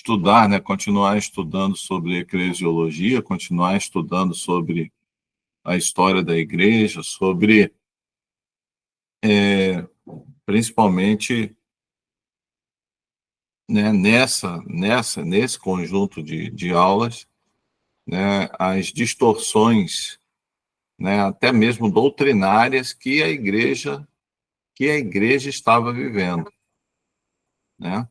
estudar, né, continuar estudando sobre eclesiologia, continuar estudando sobre a história da igreja, sobre, principalmente, né, nesse conjunto de aulas, né, as distorções, né, até mesmo doutrinárias que a igreja estava vivendo, né?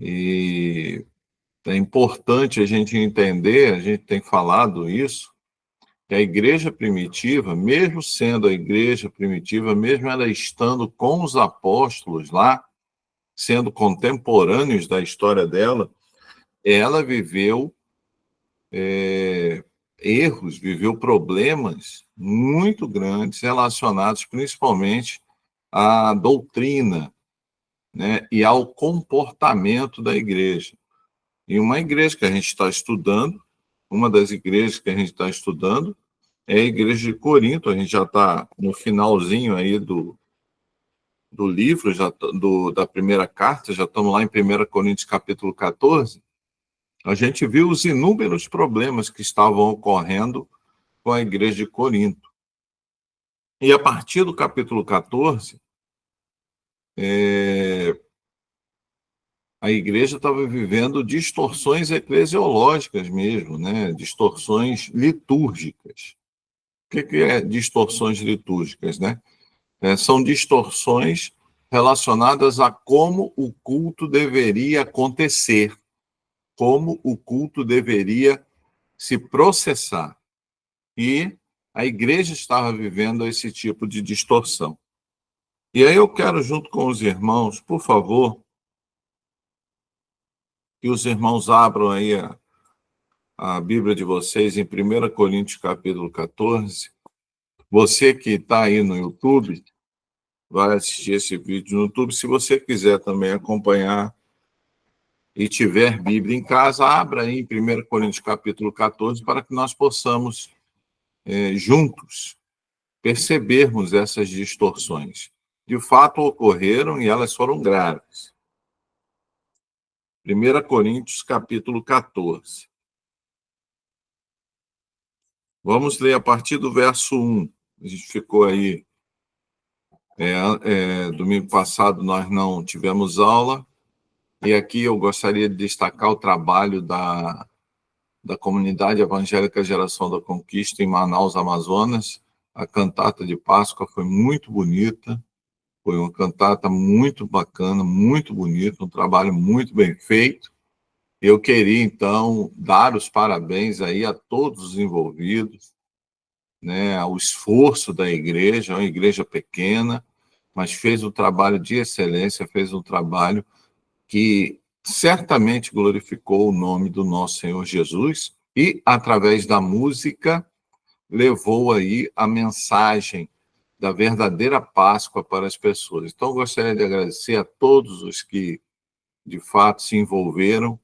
E é importante a gente entender, a gente tem falado isso, que a igreja primitiva, mesmo sendo a igreja primitiva, mesmo ela estando com os apóstolos lá, sendo contemporâneos da história dela, ela viveu erros, viveu problemas muito grandes relacionados principalmente à doutrina, né, e ao comportamento da igreja. E uma igreja que a gente está estudando, uma das igrejas que a gente está estudando é a igreja de Corinto. A gente já está no finalzinho aí do livro, da primeira carta, já estamos lá em 1 Coríntios capítulo 14. A gente viu os inúmeros problemas que estavam ocorrendo com a igreja de Corinto. E a partir do capítulo 14, a igreja estava vivendo distorções eclesiológicas mesmo, né? Distorções litúrgicas. O que é distorções litúrgicas, né? São distorções relacionadas a como o culto deveria acontecer, como o culto deveria se processar. E a igreja estava vivendo esse tipo de distorção. E aí eu quero, junto com os irmãos, por favor, que os irmãos abram aí a Bíblia de vocês em 1 Coríntios capítulo 14. Você que está aí no YouTube, vai assistir esse vídeo no YouTube. Se você quiser também acompanhar e tiver Bíblia em casa, abra aí em 1 Coríntios capítulo 14 para que nós possamos, juntos, percebermos essas distorções. De fato, ocorreram e elas foram graves. 1 Coríntios capítulo 14. Vamos ler a partir do verso 1. A gente ficou aí... domingo passado nós não tivemos aula, e aqui eu gostaria de destacar o trabalho da Comunidade Evangélica Geração da Conquista em Manaus, Amazonas. A cantata de Páscoa foi muito bonita, foi uma cantata muito bacana, muito bonita, um trabalho muito bem feito. Eu queria, então, dar os parabéns aí a todos os envolvidos, né, ao esforço da igreja, é uma igreja pequena, mas fez um trabalho de excelência, fez um trabalho que certamente glorificou o nome do nosso Senhor Jesus e, através da música, levou aí a mensagem da verdadeira Páscoa para as pessoas. Então, gostaria de agradecer a todos os que, de fato, se envolveram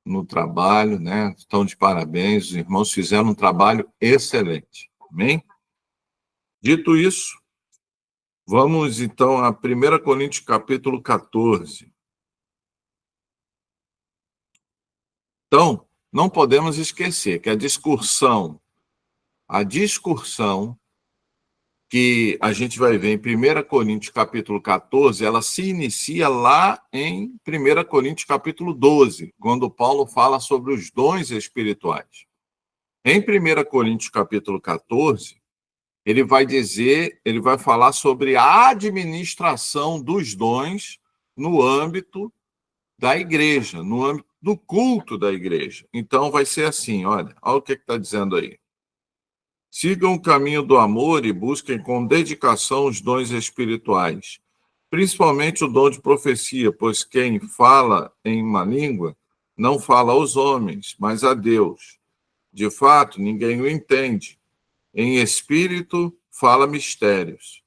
no trabalho, né? Estão de parabéns, os irmãos fizeram um trabalho excelente. Amém? Dito isso, vamos, então, a 1 Coríntios, capítulo 14. Então, não podemos esquecer que a discussão que a gente vai ver em 1 Coríntios, capítulo 14, ela se inicia lá em 1 Coríntios, capítulo 12, quando Paulo fala sobre os dons espirituais. Em 1 Coríntios, capítulo 14, ele vai falar sobre a administração dos dons no âmbito da igreja, no âmbito do culto da igreja. Então, vai ser assim, olha o que está dizendo aí. Sigam o caminho do amor e busquem com dedicação os dons espirituais, principalmente o dom de profecia, pois quem fala em uma língua não fala aos homens, mas a Deus. De fato, ninguém o entende. Em espírito, fala mistérios.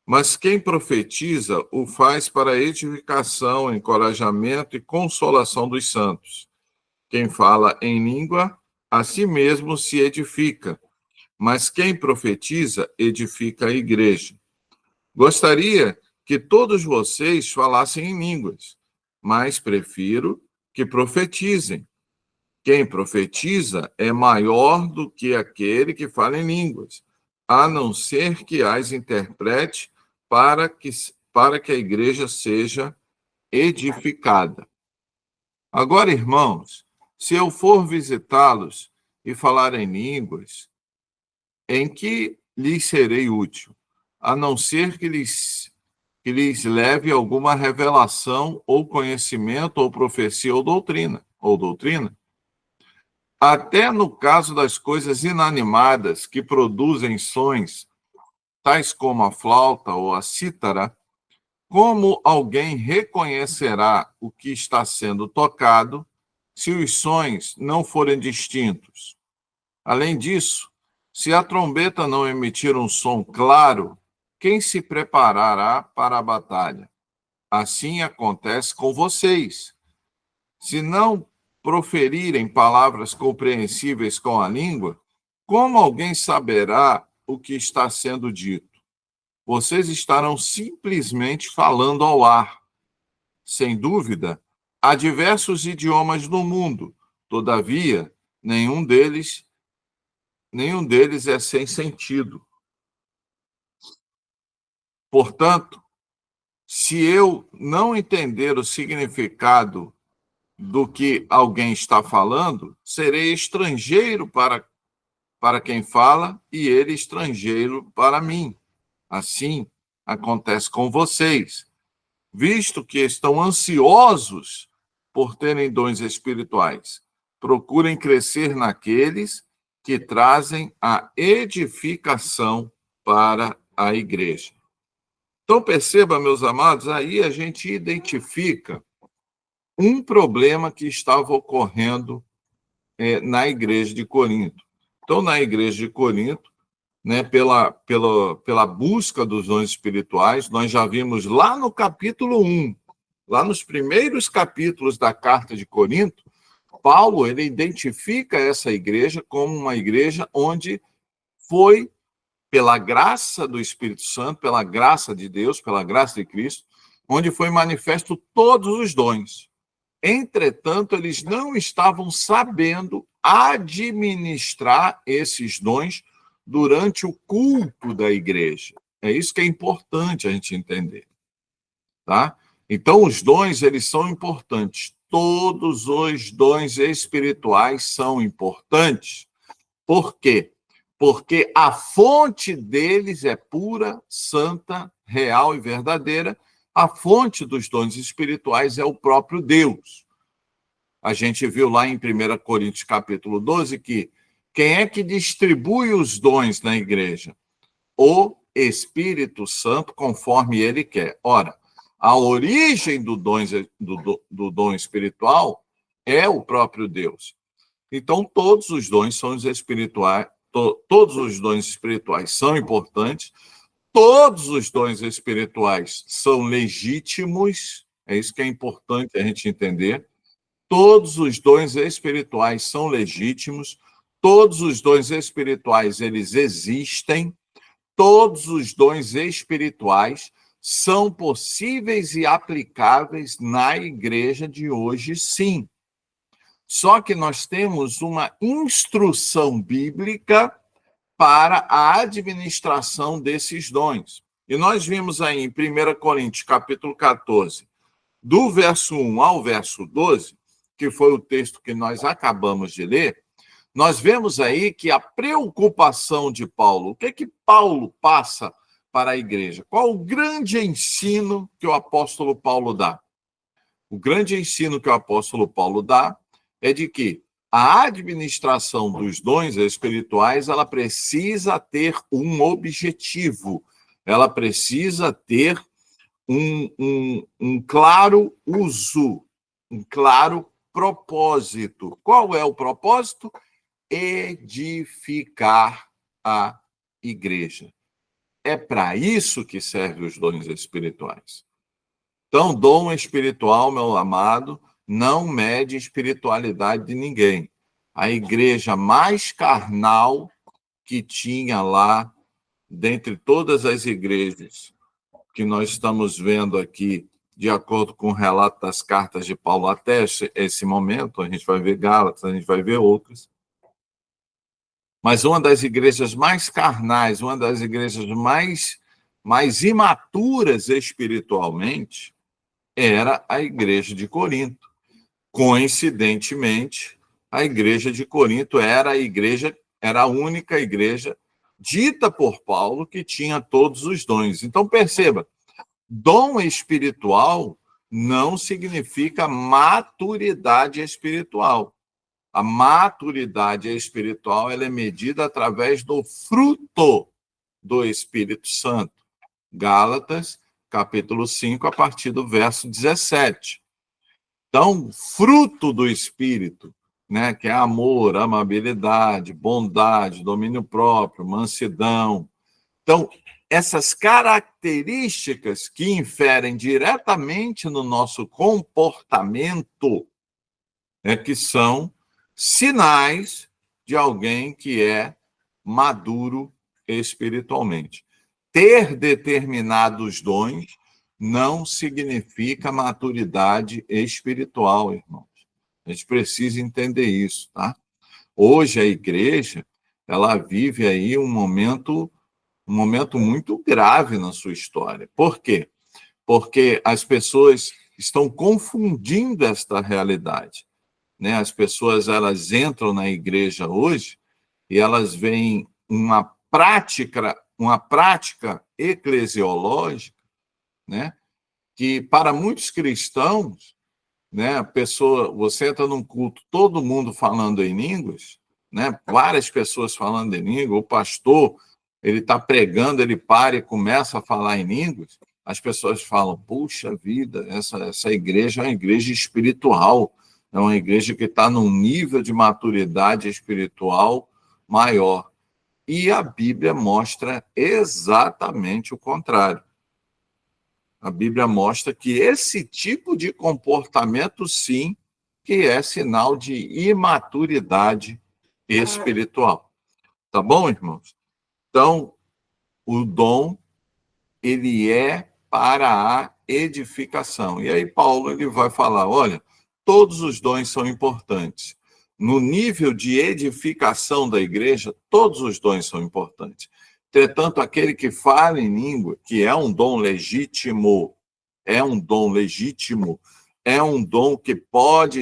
Mas quem profetiza o faz para edificação, encorajamento e consolação dos santos. Quem fala em língua, a si mesmo se edifica. Mas quem profetiza, edifica a igreja. Gostaria que todos vocês falassem em línguas, mas prefiro que profetizem. Quem profetiza é maior do que aquele que fala em línguas, a não ser que as interprete para que a igreja seja edificada. Agora, irmãos, se eu for visitá-los e falar em línguas, em que lhes serei útil? A não ser que lhes leve alguma revelação, ou conhecimento, ou profecia, ou doutrina. Até no caso das coisas inanimadas que produzem sons, tais como a flauta ou a cítara, como alguém reconhecerá o que está sendo tocado se os sons não forem distintos? Além disso, se a trombeta não emitir um som claro, quem se preparará para a batalha? Assim acontece com vocês. Se não proferirem palavras compreensíveis com a língua, como alguém saberá o que está sendo dito? Vocês estarão simplesmente falando ao ar. Sem dúvida, há diversos idiomas no mundo, todavia, nenhum deles é sem sentido. Portanto, se eu não entender o significado do que alguém está falando, serei estrangeiro para quem fala e ele estrangeiro para mim. Assim acontece com vocês, visto que estão ansiosos por terem dons espirituais. Procurem crescer naqueles que trazem a edificação para a igreja. Então, perceba, meus amados, aí a gente identifica um problema que estava ocorrendo na igreja de Corinto. Então, na igreja de Corinto, né, pela busca dos dons espirituais, nós já vimos lá no capítulo 1, lá nos primeiros capítulos da carta de Corinto, Paulo ele identifica essa igreja como uma igreja onde foi, pela graça do Espírito Santo, pela graça de Deus, pela graça de Cristo, onde foi manifesto todos os dons. Entretanto, eles não estavam sabendo administrar esses dons durante o culto da igreja. É isso que é importante a gente entender, tá? Então, os dons, eles são importantes. Todos os dons espirituais são importantes. Por quê? Porque a fonte deles é pura, santa, real e verdadeira. A fonte dos dons espirituais é o próprio Deus. A gente viu lá em 1 Coríntios capítulo 12 que quem é que distribui os dons na igreja? O Espírito Santo, conforme ele quer. Ora, a origem do dom espiritual é o próprio Deus. Então, todos os dons são espirituais, todos os dons espirituais são importantes, todos os dons espirituais são legítimos, é isso que é importante a gente entender. Todos os dons espirituais são legítimos, todos os dons espirituais eles existem, todos os dons espirituais são possíveis e aplicáveis na igreja de hoje, sim. Só que nós temos uma instrução bíblica para a administração desses dons. E nós vimos aí em 1 Coríntios, capítulo 14, do verso 1 ao verso 12, que foi o texto que nós acabamos de ler, nós vemos aí que a preocupação de Paulo, o que é que Paulo passa para a igreja? Qual o grande ensino que o apóstolo Paulo dá? O grande ensino que o apóstolo Paulo dá é de que a administração dos dons espirituais, ela precisa ter um objetivo, ela precisa ter um claro uso, um claro propósito. Qual é o propósito? Edificar a igreja. É para isso que servem os dons espirituais. Então, dom espiritual, meu amado, não mede espiritualidade de ninguém. A igreja mais carnal que tinha lá, dentre todas as igrejas que nós estamos vendo aqui de acordo com o relato das cartas de Paulo até esse momento, a gente vai ver Gálatas, a gente vai ver outras. Mas uma das igrejas mais carnais, uma das igrejas mais imaturas espiritualmente, era a igreja de Corinto. Coincidentemente, a igreja de Corinto era a única igreja dita por Paulo que tinha todos os dons. Então, perceba, dom espiritual não significa maturidade espiritual. A maturidade espiritual ela é medida através do fruto do Espírito Santo. Gálatas, capítulo 5, a partir do verso 17. Então, fruto do Espírito, né, que é amor, amabilidade, bondade, domínio próprio, mansidão. Então, essas características que inferem diretamente no nosso comportamento, né, que são sinais de alguém que é maduro espiritualmente. Ter determinados dons não significa maturidade espiritual, irmãos. A gente precisa entender isso, tá? Hoje a igreja, ela vive aí um momento muito grave na sua história. Por quê? Porque as pessoas estão confundindo esta realidade, né? As pessoas elas entram na igreja hoje e elas veem uma prática eclesiológica, né? Que para muitos cristãos, né, você entra num culto, todo mundo falando em línguas, né? Várias pessoas falando em língua, o pastor, ele está pregando, ele para e começa a falar em línguas, as pessoas falam, puxa vida, essa igreja é uma igreja espiritual, é uma igreja que está num nível de maturidade espiritual maior. E a Bíblia mostra exatamente o contrário. A Bíblia mostra que esse tipo de comportamento, sim, que é sinal de imaturidade espiritual. Tá bom, irmãos? Então, o dom, ele é para a edificação. E aí Paulo ele vai falar, olha, todos os dons são importantes. No nível de edificação da igreja, todos os dons são importantes. Entretanto, aquele que fala em língua, que é um dom legítimo, é um dom legítimo, é um dom que pode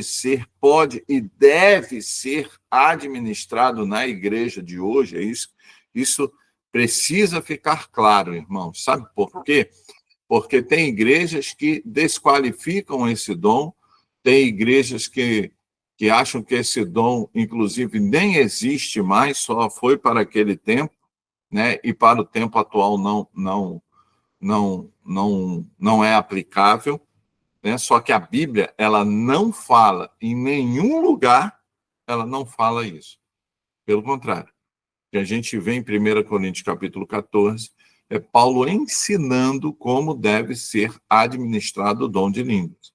e deve ser administrado na igreja de hoje. Isso precisa ficar claro, irmãos. Sabe por quê? Porque tem igrejas que desqualificam esse dom, tem igrejas que acham que esse dom, inclusive, nem existe mais, só foi para aquele tempo, né? E para o tempo atual não é aplicável, né? Só que a Bíblia, ela não fala, em nenhum lugar, ela não fala isso. Pelo contrário, que a gente vê em 1 Coríntios capítulo 14, é Paulo ensinando como deve ser administrado o dom de línguas.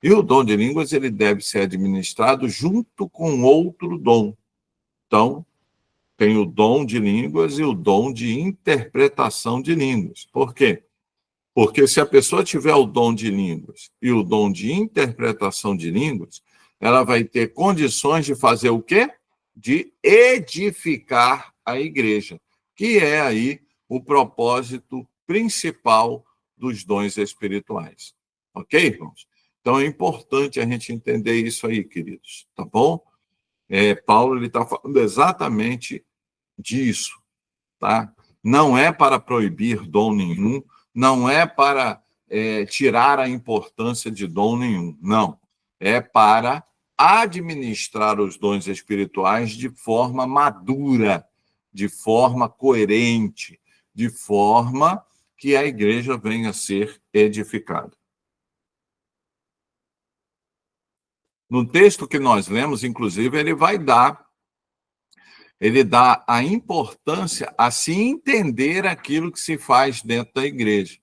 E o dom de línguas ele deve ser administrado junto com outro dom. Então, tem o dom de línguas e o dom de interpretação de línguas. Por quê? Porque se a pessoa tiver o dom de línguas e o dom de interpretação de línguas, ela vai ter condições de fazer o quê? De edificar a igreja, que é aí o propósito principal dos dons espirituais. Ok, irmãos? Então é importante a gente entender isso aí, queridos, tá bom? Paulo ele está falando exatamente disso, tá? Não é para proibir dom nenhum, não é para tirar a importância de dom nenhum, não. É para administrar os dons espirituais de forma madura, de forma coerente, de forma que a igreja venha a ser edificada. No texto que nós lemos, inclusive, ele dá a importância a se entender aquilo que se faz dentro da igreja.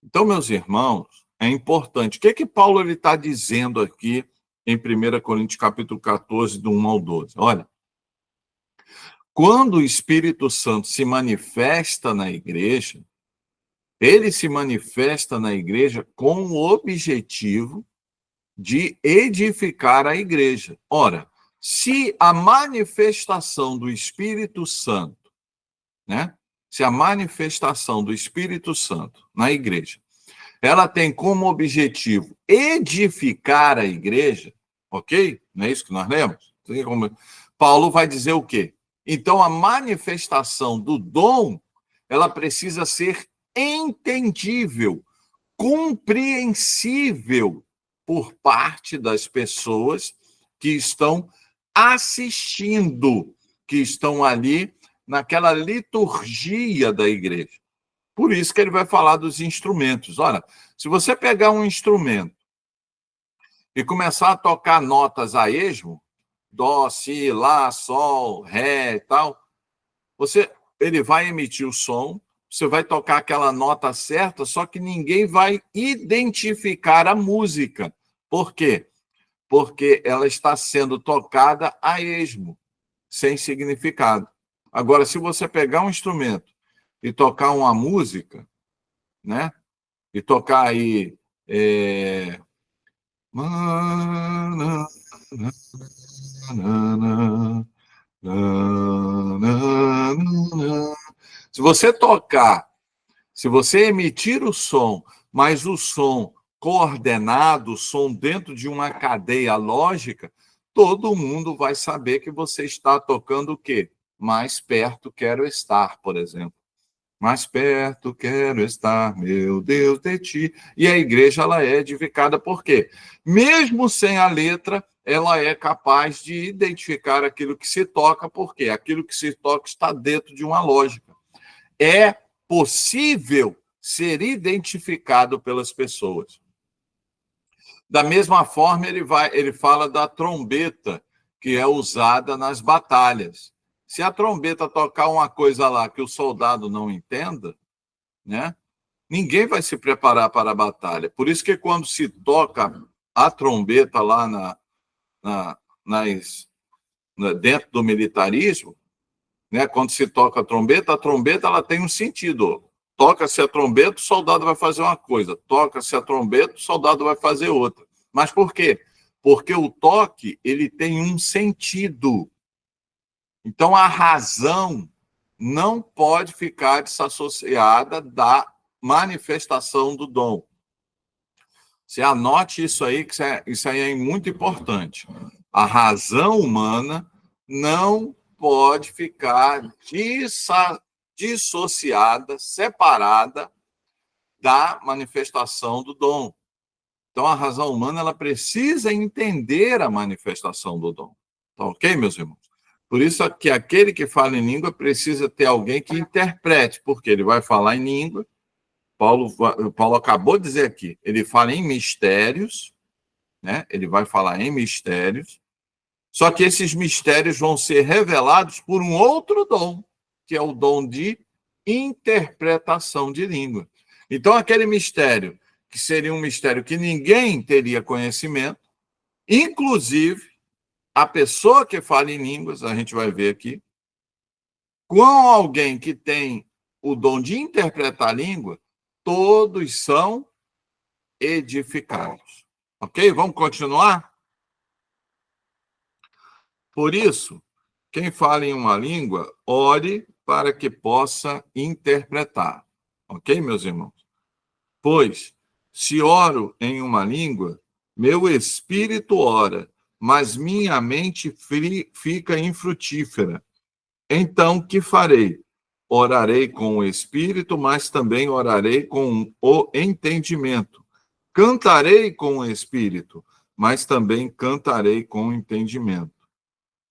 Então, meus irmãos, é importante. O que Paulo está dizendo aqui em 1 Coríntios capítulo 14, do 1 ao 12? Olha, quando o Espírito Santo se manifesta na igreja, Ele se manifesta na igreja com o objetivo de edificar a igreja. Ora, se a manifestação do Espírito Santo, né? Se a manifestação do Espírito Santo na igreja, ela tem como objetivo edificar a igreja, ok? Não é isso que nós lemos? Paulo vai dizer o quê? Então, a manifestação do dom, ela precisa ser entendível, compreensível por parte das pessoas que estão assistindo, que estão ali naquela liturgia da igreja. Por isso que ele vai falar dos instrumentos. Olha, se você pegar um instrumento e começar a tocar notas a esmo, dó, si, lá, sol, ré e tal, ele vai emitir o som, você vai tocar aquela nota certa, só que ninguém vai identificar a música. Por quê? Porque ela está sendo tocada a esmo, sem significado. Agora, se você pegar um instrumento e tocar uma música, né? E tocar aí. Se você tocar, se você emitir o som, mas o som coordenado, o som dentro de uma cadeia lógica, todo mundo vai saber que você está tocando o quê? Mais perto quero estar, por exemplo. Mais perto quero estar, meu Deus, de ti. E a igreja, ela é edificada por quê? Mesmo sem a letra, ela é capaz de identificar aquilo que se toca, porque aquilo que se toca está dentro de uma lógica. É possível ser identificado pelas pessoas. Da mesma forma, ele fala da trombeta, que é usada nas batalhas. Se a trombeta tocar uma coisa lá que o soldado não entenda, né, ninguém vai se preparar para a batalha. Por isso que quando se toca a trombeta lá dentro do militarismo, né, quando se toca a trombeta ela tem um sentido. Toca-se a trombeta, o soldado vai fazer uma coisa. Toca-se a trombeta, o soldado vai fazer outra. Mas por quê? Porque o toque, ele tem um sentido. Então, a razão não pode ficar desassociada da manifestação do dom. Você anote isso aí, que isso aí é muito importante. A razão humana não pode ficar dissociada, separada da manifestação do dom. Então, a razão humana, ela precisa entender a manifestação do dom. Tá ok, meus irmãos? Por isso que aquele que fala em língua precisa ter alguém que interprete, porque ele vai falar em língua. Paulo acabou de dizer aqui, ele fala em mistérios, né? Ele vai falar em mistérios, só que esses mistérios vão ser revelados por um outro dom, que é o dom de interpretação de língua. Então, aquele mistério, que seria um mistério que ninguém teria conhecimento, inclusive a pessoa que fala em línguas, a gente vai ver aqui, com alguém que tem o dom de interpretar a língua, todos são edificados. Ok? Vamos continuar? Por isso, quem fala em uma língua, ore para que possa interpretar. Ok, meus irmãos? Pois, se oro em uma língua, meu espírito ora, mas minha mente fica infrutífera. Então, que farei? Orarei com o espírito, mas também orarei com o entendimento. Cantarei com o espírito, mas também cantarei com o entendimento.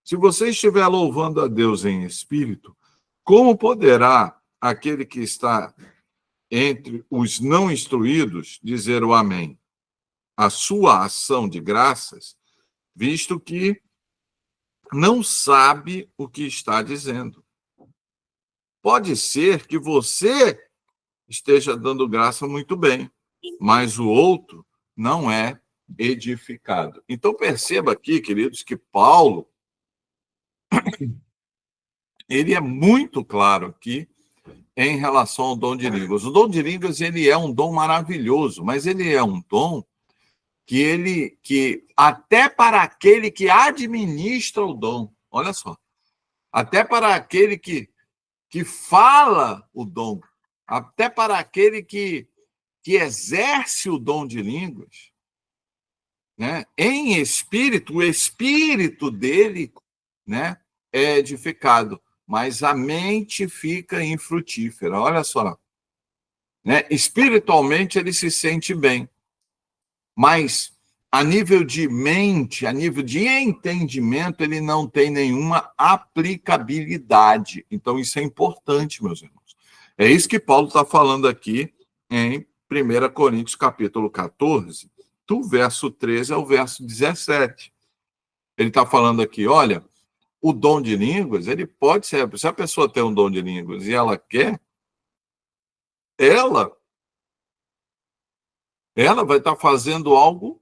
Se você estiver louvando a Deus em espírito, como poderá aquele que está entre os não instruídos dizer o amém? A sua ação de graças, visto que não sabe o que está dizendo. Pode ser que você esteja dando graça muito bem, mas o outro não é edificado. Então perceba aqui, queridos, que Paulo ele é muito claro aqui em relação ao dom de línguas. O dom de línguas, ele é um dom maravilhoso, mas ele é um dom que até para aquele que administra o dom, olha só, até para aquele que fala o dom, até para aquele que exerce o dom de línguas, né? Em espírito, o espírito dele, né, é edificado, mas a mente fica infrutífera. Olha só, né? Espiritualmente ele se sente bem, mas a nível de mente, a nível de entendimento, ele não tem nenhuma aplicabilidade. Então isso é importante, meus irmãos. É isso que Paulo está falando aqui em 1 Coríntios capítulo 14, do verso 13 ao verso 17. Ele está falando aqui, olha, o dom de línguas, ele pode ser, se a pessoa tem um dom de línguas e ela quer, ela vai estar fazendo algo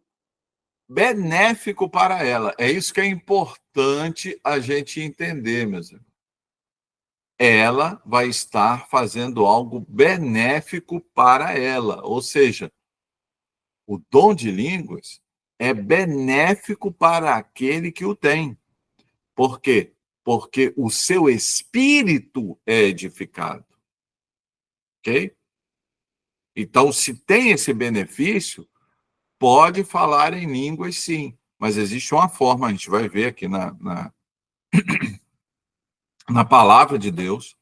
benéfico para ela. É isso que é importante a gente entender, meus irmãos. Ela vai estar fazendo algo benéfico para ela, ou seja, o dom de línguas é benéfico para aquele que o tem. Por quê? Porque o seu espírito é edificado. Ok? Então, se tem esse benefício, pode falar em línguas, sim. Mas existe uma forma, a gente vai ver aqui na palavra de Deus,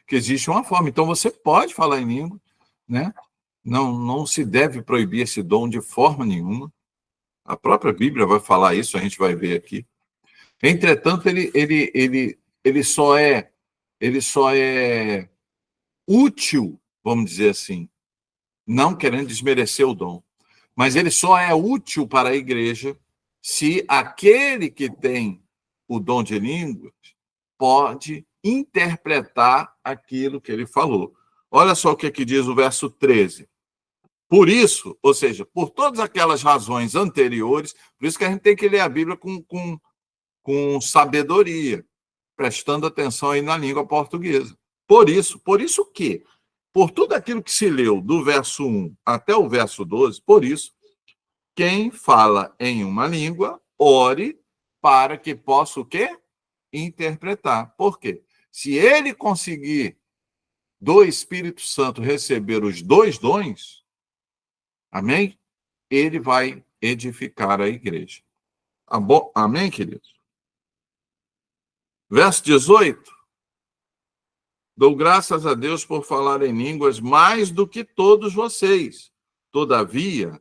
que existe uma forma. Então, você pode falar em língua, né? Não se deve proibir esse dom de forma nenhuma. A própria Bíblia vai falar isso, a gente vai ver aqui. Entretanto, ele só é útil, vamos dizer assim, não querendo desmerecer o dom, mas ele só é útil para a igreja se aquele que tem o dom de línguas pode interpretar aquilo que ele falou. Olha só o que diz o verso 13. Por isso, ou seja, por todas aquelas razões anteriores, por isso que a gente tem que ler a Bíblia com sabedoria, prestando atenção aí na língua portuguesa. Por isso que, por tudo aquilo que se leu do verso 1 até o verso 12, por isso, quem fala em uma língua, ore para que possa o quê? Interpretar. Por quê? Se ele conseguir do Espírito Santo receber os dois dons, amém? Ele vai edificar a igreja. Amém, queridos? Verso 18. Dou graças a Deus por falar em línguas mais do que todos vocês. Todavia,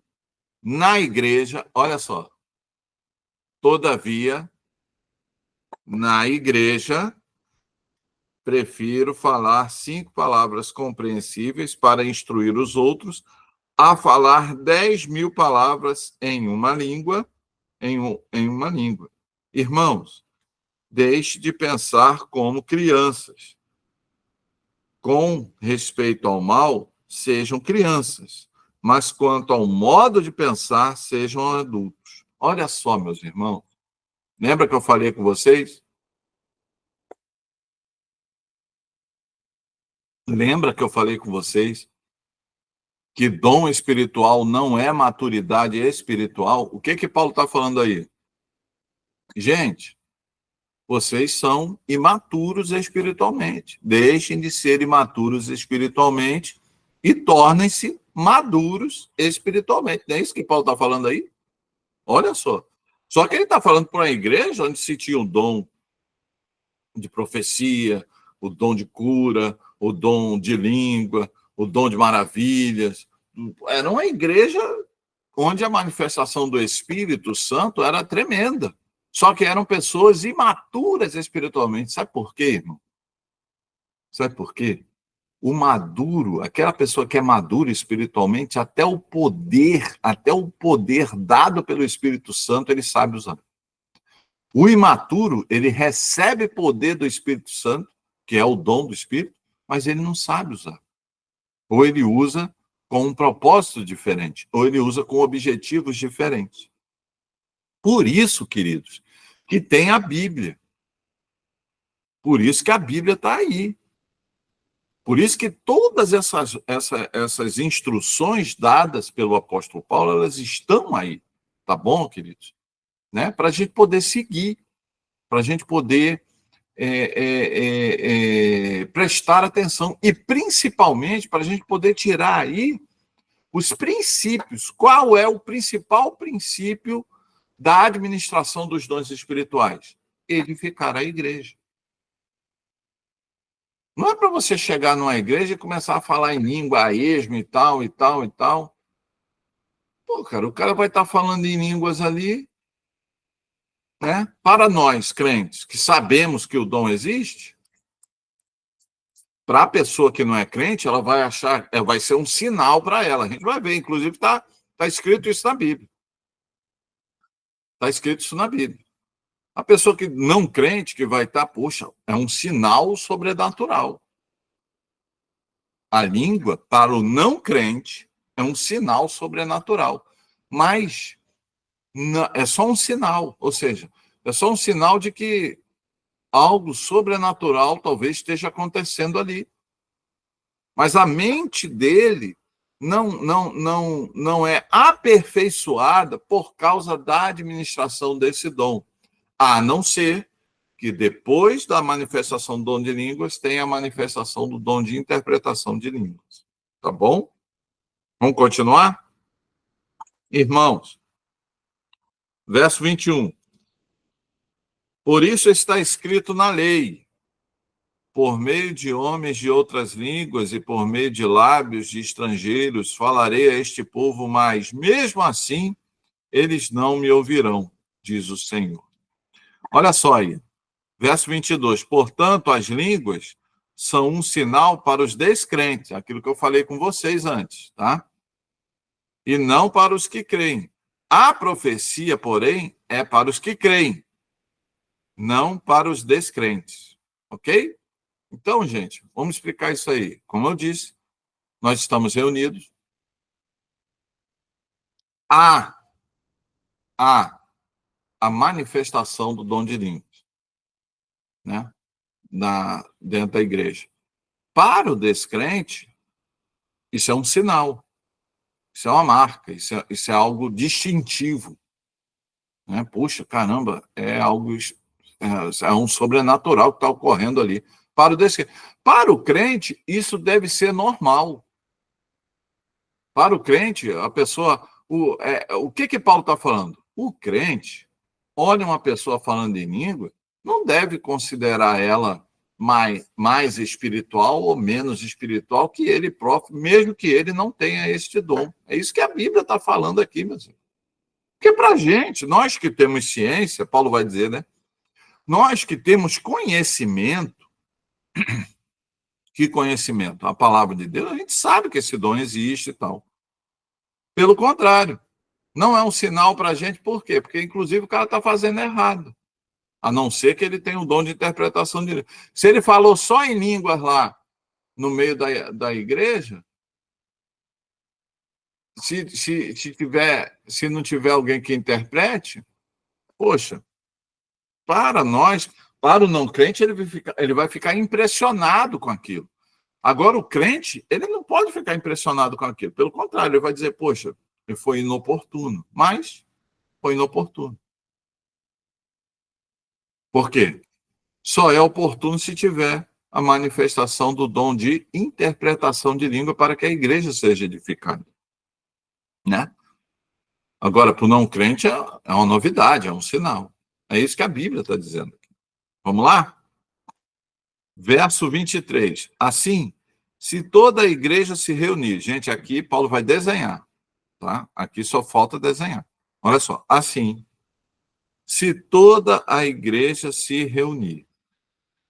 na igreja, olha só. Todavia, na igreja, prefiro falar 5 palavras compreensíveis para instruir os outros a falar 10.000 palavras em uma língua, em uma língua. Irmãos, deixe de pensar como crianças. Com respeito ao mal, sejam crianças, mas quanto ao modo de pensar, sejam adultos. Olha só, meus irmãos, lembra que eu falei com vocês? Lembra que eu falei com vocês que dom espiritual não é maturidade espiritual? O que Paulo está falando aí? Gente, vocês são imaturos espiritualmente. Deixem de ser imaturos espiritualmente e tornem-se maduros espiritualmente. Não é isso que Paulo está falando aí? Olha só. Só que ele está falando para uma igreja onde se tinha o dom de profecia, o dom de cura, o dom de língua, o dom de maravilhas. Era uma igreja onde a manifestação do Espírito Santo era tremenda. Só que eram pessoas imaturas espiritualmente. Sabe por quê, irmão? Sabe por quê? O maduro, aquela pessoa que é madura espiritualmente, até o poder dado pelo Espírito Santo, ele sabe usar. O imaturo, ele recebe poder do Espírito Santo, que é o dom do Espírito, mas ele não sabe usar. Ou ele usa com um propósito diferente, ou ele usa com objetivos diferentes. Por isso, queridos, que tem a Bíblia. Por isso que a Bíblia está aí. Por isso que todas essas instruções dadas pelo apóstolo Paulo, elas estão aí, tá bom, queridos? Né? Para a gente poder seguir, para a gente poder prestar atenção e, principalmente, para a gente poder tirar aí os princípios. Qual é o principal princípio da administração dos dons espirituais? Edificar a igreja. Não é para você chegar numa igreja e começar a falar em língua a esmo e tal, e tal, e tal. Pô, cara, o cara vai estar falando em línguas ali, né? Para nós, crentes, que sabemos que o dom existe, para a pessoa que não é crente, ela vai achar, vai ser um sinal para ela. A gente vai ver, inclusive, está escrito isso na Bíblia. Está escrito isso na Bíblia. A pessoa que não crente, que vai estar, poxa, é um sinal sobrenatural. A língua, para o não crente, é um sinal sobrenatural. Mas é só um sinal, ou seja, é só um sinal de que algo sobrenatural talvez esteja acontecendo ali. Mas a mente dele não é aperfeiçoada por causa da administração desse dom, a não ser que depois da manifestação do dom de línguas tenha a manifestação do dom de interpretação de línguas. Tá bom? Vamos continuar? Irmãos, verso 21. Por isso está escrito na lei, por meio de homens de outras línguas e por meio de lábios de estrangeiros falarei a este povo, mas mesmo assim eles não me ouvirão, diz o Senhor. Olha só aí, verso 22. Portanto, as línguas são um sinal para os descrentes, aquilo que eu falei com vocês antes, tá? E não para os que creem. A profecia, porém, é para os que creem, não para os descrentes, ok? Então, gente, vamos explicar isso aí. Como eu disse, nós estamos reunidos. Há a manifestação do dom de línguas, né? Dentro da igreja. Para o descrente, isso é um sinal, isso é uma marca, isso é algo distintivo. Né? Puxa, caramba, é algo, é um sobrenatural que está ocorrendo ali. Para o crente, isso deve ser normal. Para o crente, a pessoa... O que Paulo está falando? O crente olha uma pessoa falando em língua, não deve considerar ela mais espiritual ou menos espiritual que ele próprio, mesmo que ele não tenha este dom. É isso que a Bíblia está falando aqui, meus irmãos. Porque para a gente, nós que temos ciência, Paulo vai dizer, né? Nós que temos conhecimento, que conhecimento? A palavra de Deus, a gente sabe que esse dom existe e tal. Pelo contrário, não é um sinal para a gente, por quê? Porque, inclusive, o cara está fazendo errado. A não ser que ele tenha o dom de interpretação de língua. Se ele falou só em línguas lá, no meio da igreja, se não tiver alguém que interprete, poxa, para nós, para o não crente, ele vai ficar impressionado com aquilo. Agora, o crente, ele não pode ficar impressionado com aquilo. Pelo contrário, ele vai dizer, poxa, ele foi inoportuno. Mas foi inoportuno. Por quê? Só é oportuno se tiver a manifestação do dom de interpretação de língua para que a igreja seja edificada. Né? Agora, para o não crente, é uma novidade, é um sinal. É isso que a Bíblia está dizendo. Vamos lá? Verso 23. Assim, se toda a igreja se reunir... Gente, aqui Paulo vai desenhar. Tá? Aqui só falta desenhar. Olha só. Assim, se toda a igreja se reunir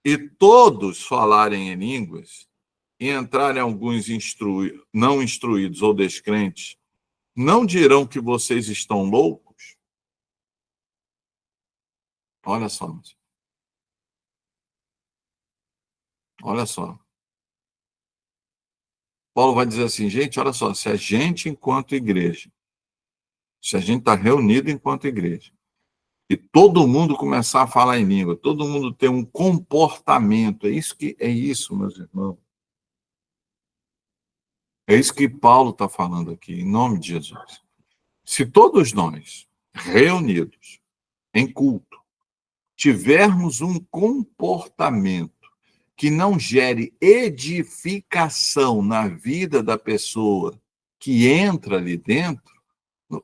e todos falarem em línguas, e entrarem alguns não instruídos ou descrentes, não dirão que vocês estão loucos? Olha só. Olha só. Paulo vai dizer assim, gente, olha só, se a gente, enquanto igreja, se a gente está reunido enquanto igreja, e todo mundo começar a falar em língua, todo mundo ter um comportamento, é isso, meus irmãos. É isso que Paulo está falando aqui, em nome de Jesus. Se todos nós, reunidos em culto, tivermos um comportamento que não gere edificação na vida da pessoa que entra ali dentro,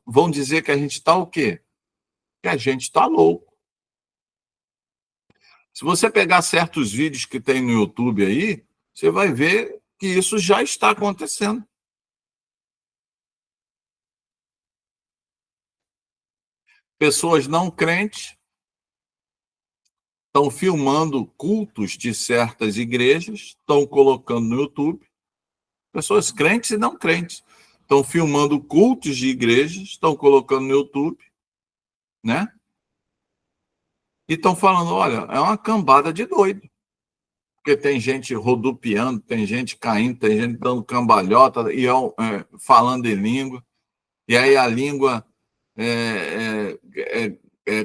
vão dizer que a gente está o quê? Que a gente está louco. Se você pegar certos vídeos que tem no YouTube aí, você vai ver que isso já está acontecendo. Pessoas não crentes estão filmando cultos de certas igrejas, estão colocando no YouTube. Pessoas crentes e não crentes estão filmando cultos de igrejas, estão colocando no YouTube, né? E estão falando, olha, é uma cambada de doido. Porque tem gente rodopiando, tem gente caindo, tem gente dando cambalhota e falando em língua. E aí a língua é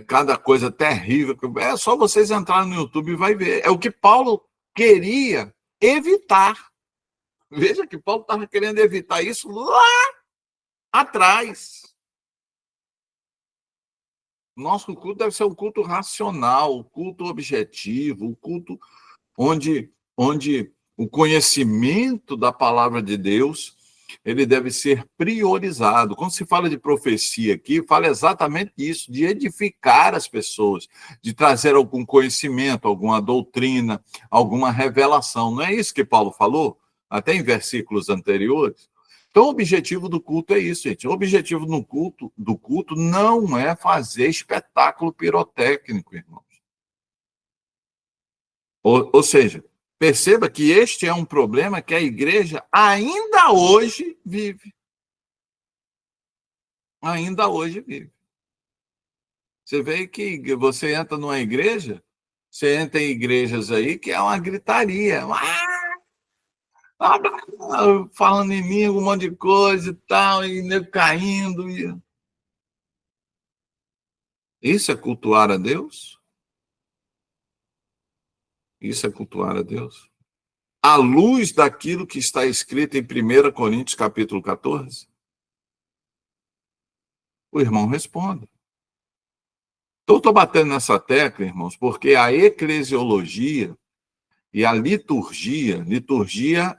cada coisa terrível. É só vocês entrarem no YouTube e vai ver. É o que Paulo queria evitar. Veja que Paulo estava querendo evitar isso lá atrás. Nosso culto deve ser um culto racional, um culto objetivo, um culto onde o conhecimento da palavra de Deus ele deve ser priorizado. Quando se fala de profecia aqui, fala exatamente isso, de edificar as pessoas, de trazer algum conhecimento, alguma doutrina, alguma revelação. Não é isso que Paulo falou? Até em versículos anteriores. Então, o objetivo do culto é isso, gente. O objetivo do culto não é fazer espetáculo pirotécnico, irmãos. Ou seja, perceba que este é um problema que a igreja ainda hoje vive. Ainda hoje vive. Você vê que você entra numa igreja, você entra em igrejas aí que é uma gritaria. Falando em língua, um monte de coisa e tal, e nego caindo. Isso é cultuar a Deus? Isso é cultuar a Deus? À luz daquilo que está escrito em 1 Coríntios, capítulo 14? O irmão responde. Então, estou batendo nessa tecla, irmãos, porque a eclesiologia e a liturgia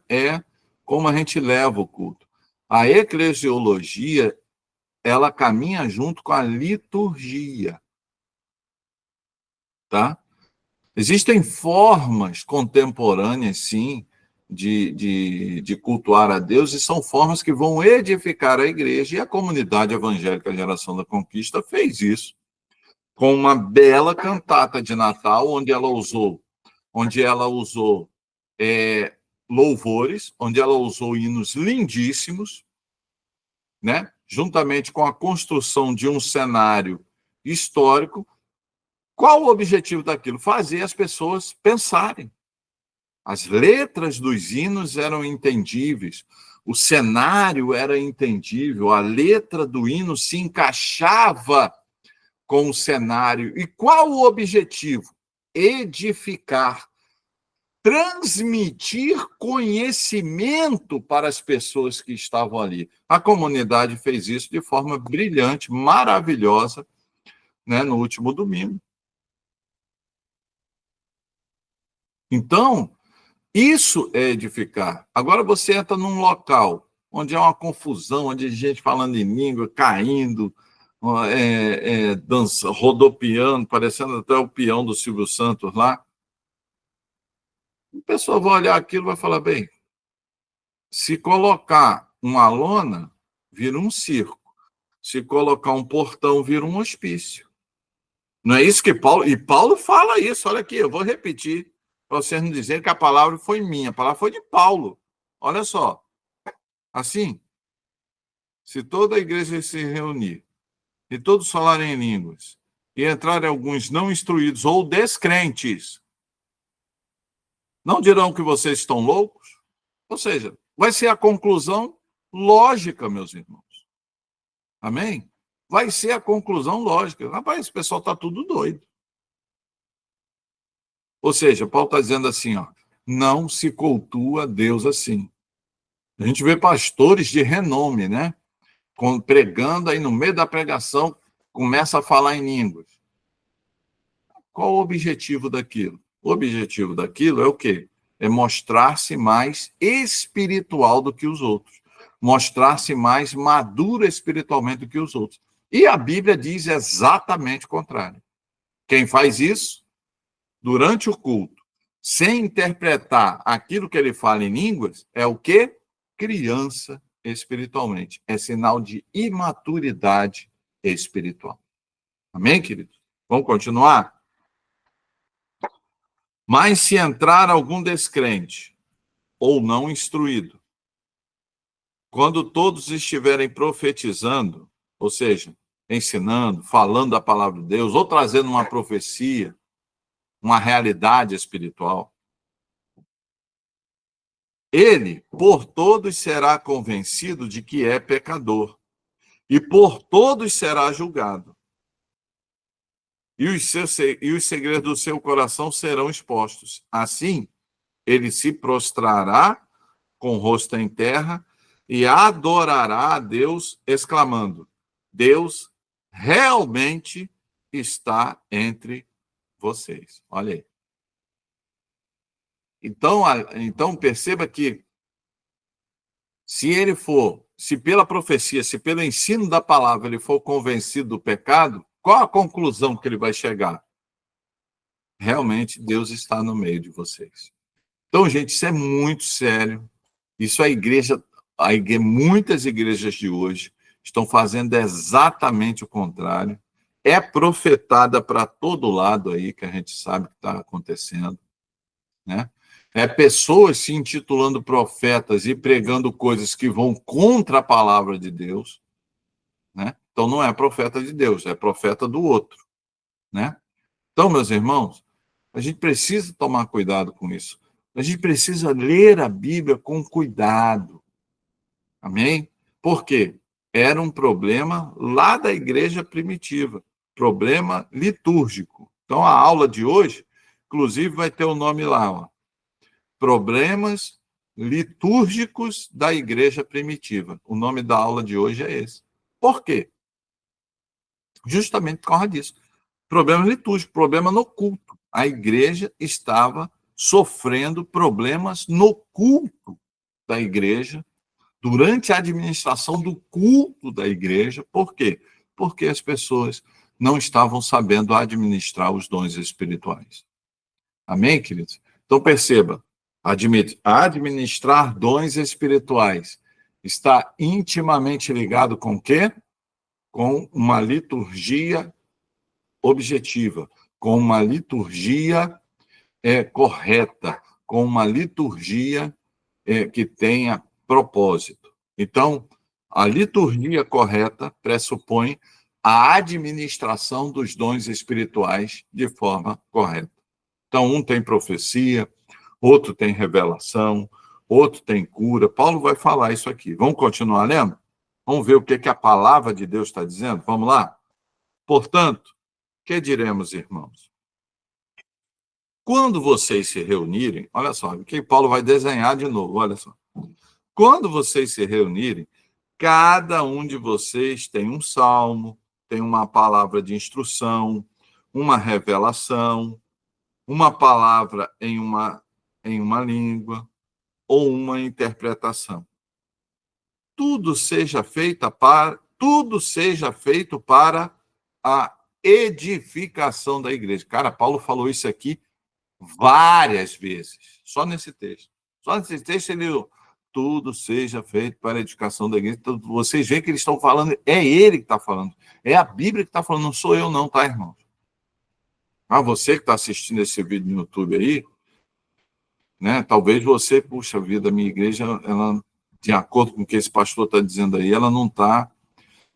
é como a gente leva o culto. A eclesiologia, ela caminha junto com a liturgia, tá? Existem formas contemporâneas, sim, de cultuar a Deus, e são formas que vão edificar a igreja, e a comunidade evangélica Geração da Conquista fez isso, com uma bela cantata de Natal, onde ela usou louvores, onde ela usou hinos lindíssimos, né? Juntamente com a construção de um cenário histórico. Qual o objetivo daquilo? Fazer as pessoas pensarem. As letras dos hinos eram entendíveis, o cenário era entendível, a letra do hino se encaixava com o cenário. E qual o objetivo? Edificar, transmitir conhecimento para as pessoas que estavam ali. A comunidade fez isso de forma brilhante, maravilhosa, né, no último domingo. Então, isso é edificar. Agora você entra num local onde há uma confusão, onde a gente falando em língua, caindo, dança, rodopiando, parecendo até o peão do Silvio Santos lá. A pessoa vai olhar aquilo e vai falar, bem, se colocar uma lona, vira um circo. Se colocar um portão, vira um hospício. Não é isso que Paulo... E Paulo fala isso, olha aqui, eu vou repetir, para vocês não dizerem que a palavra foi minha, a palavra foi de Paulo. Olha só, assim, se toda a igreja se reunir, e todos falarem em línguas, e entrarem alguns não instruídos ou descrentes, não dirão que vocês estão loucos? Ou seja, vai ser a conclusão lógica, meus irmãos. Amém? Vai ser a conclusão lógica. Rapaz, esse pessoal está tudo doido. Ou seja, Paulo está dizendo assim, ó, não se cultua Deus assim. A gente vê pastores de renome, né? Pregando, aí no meio da pregação começa a falar em línguas. Qual o objetivo daquilo? O objetivo daquilo é o quê? É mostrar-se mais espiritual do que os outros. Mostrar-se mais maduro espiritualmente do que os outros. E a Bíblia diz exatamente o contrário. Quem faz isso, durante o culto, sem interpretar aquilo que ele fala em línguas, é o quê? Criança espiritualmente. É sinal de imaturidade espiritual. Amém, queridos? Vamos continuar? Mas se entrar algum descrente ou não instruído, quando todos estiverem profetizando, ou seja, ensinando, falando da palavra de Deus, ou trazendo uma profecia, uma realidade espiritual, ele, por todos, será convencido de que é pecador, e por todos será julgado. E os segredos do seu coração serão expostos. Assim, ele se prostrará com o rosto em terra e adorará a Deus, exclamando: Deus realmente está entre vocês. Olha aí. Então perceba que se pela profecia, se pelo ensino da palavra ele for convencido do pecado, qual a conclusão que ele vai chegar? Realmente Deus está no meio de vocês. Então, gente, isso é muito sério. Isso muitas igrejas de hoje estão fazendo exatamente o contrário. É profetada para todo lado aí, que a gente sabe que está acontecendo, né? É pessoas se intitulando profetas e pregando coisas que vão contra a palavra de Deus, né? Então não é profeta de Deus, é profeta do outro, né? Então, meus irmãos, a gente precisa tomar cuidado com isso. A gente precisa ler a Bíblia com cuidado. Amém? Por quê? Era um problema lá da igreja primitiva, problema litúrgico. Então, a aula de hoje, inclusive, vai ter o nome lá, ó, Problemas litúrgicos da igreja primitiva. O nome da aula de hoje é esse. Por quê? Justamente por causa disso. Problema litúrgico, problema no culto. A igreja estava sofrendo problemas no culto da igreja, durante a administração do culto da igreja. Por quê? Porque as pessoas não estavam sabendo administrar os dons espirituais. Amém, queridos? Então, perceba, administrar dons espirituais está intimamente ligado com o quê? Com uma liturgia objetiva, com uma liturgia correta, com uma liturgia que tenha propósito. Então, a liturgia correta pressupõe a administração dos dons espirituais de forma correta. Então, um tem profecia, outro tem revelação, outro tem cura. Paulo vai falar isso aqui. Vamos continuar lendo? Vamos ver o que a palavra de Deus está dizendo? Vamos lá? Portanto, que diremos, irmãos? Quando vocês se reunirem, olha só, o que Paulo vai desenhar de novo, olha só. Quando vocês se reunirem, cada um de vocês tem um salmo, tem uma palavra de instrução, uma revelação, uma palavra em uma língua ou uma interpretação. Tudo seja feito para a edificação da igreja. Cara, Paulo falou isso aqui várias vezes, só nesse texto. Só nesse texto ele tudo seja feito para a edificação da igreja. Então, vocês veem que eles estão falando, é ele que está falando, é a Bíblia que está falando, não sou eu não, tá, irmão? Ah, você que está assistindo esse vídeo no YouTube aí, né? Talvez você, puxa vida, a minha igreja, ela, de acordo com o que esse pastor está dizendo aí, ela não está.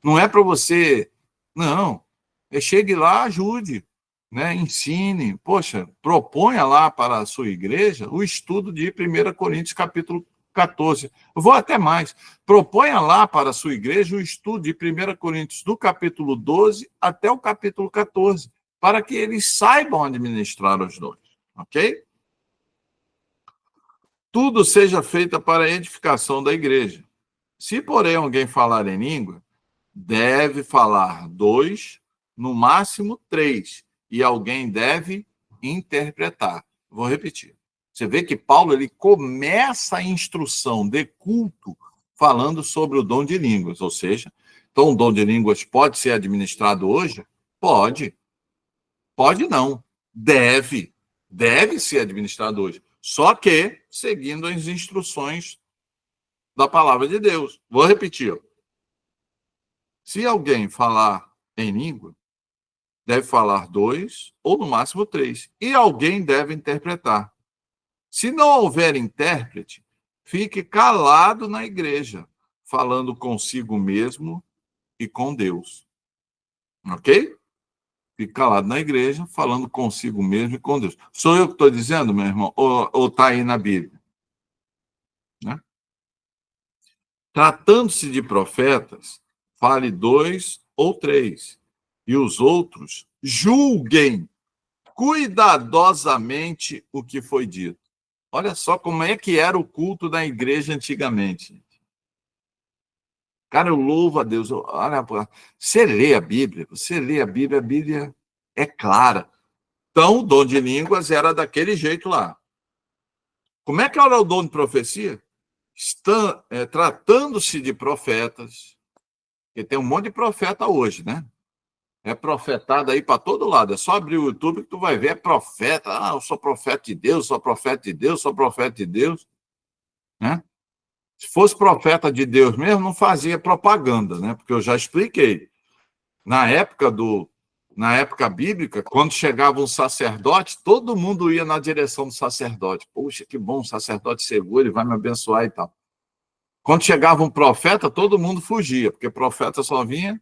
Não é para você, não. Chegue lá, ajude, né? Ensine. Poxa, proponha lá para a sua igreja o estudo de 1 Coríntios, capítulo 14. Eu vou até mais. Proponha lá para a sua igreja o estudo de 1 Coríntios, do capítulo 12 até o capítulo 14, para que eles saibam administrar os dons. Ok? tudo seja feito para a edificação da igreja. Se, porém, alguém falar em língua, deve falar 2, no máximo 3, e alguém deve interpretar. Vou repetir. Você vê que Paulo ele começa a instrução de culto falando sobre o dom de línguas, ou seja, então o dom de línguas pode ser administrado hoje? Pode. Pode não. Deve ser administrado hoje. Só que seguindo as instruções da palavra de Deus. Vou repetir. Se alguém falar em língua, deve falar 2 ou no máximo 3, e alguém deve interpretar. Se não houver intérprete, fique calado na igreja, falando consigo mesmo e com Deus. Ok? Fique calado na igreja, falando consigo mesmo e com Deus. Sou eu que estou dizendo, meu irmão, ou está aí na Bíblia? Né? Tratando-se de profetas, fale 2 ou 3, e os outros julguem cuidadosamente o que foi dito. Olha só como é que era o culto da igreja antigamente. Cara, eu louvo a Deus. Olha, você lê a Bíblia, a Bíblia é clara. Então, o dom de línguas era daquele jeito lá. Como é que era o dom de profecia? Tratando-se de profetas, porque tem um monte de profeta hoje, né? É profetado aí para todo lado. É só abrir o YouTube que tu vai ver, é profeta. Ah, eu sou profeta de Deus, sou profeta de Deus, sou profeta de Deus. Né? Se fosse profeta de Deus mesmo, não fazia propaganda, né? Porque eu já expliquei. Na época bíblica, quando chegava um sacerdote, todo mundo ia na direção do sacerdote. Puxa, que bom, um sacerdote seguro, ele vai me abençoar e tal. Quando chegava um profeta, todo mundo fugia, porque profeta só vinha,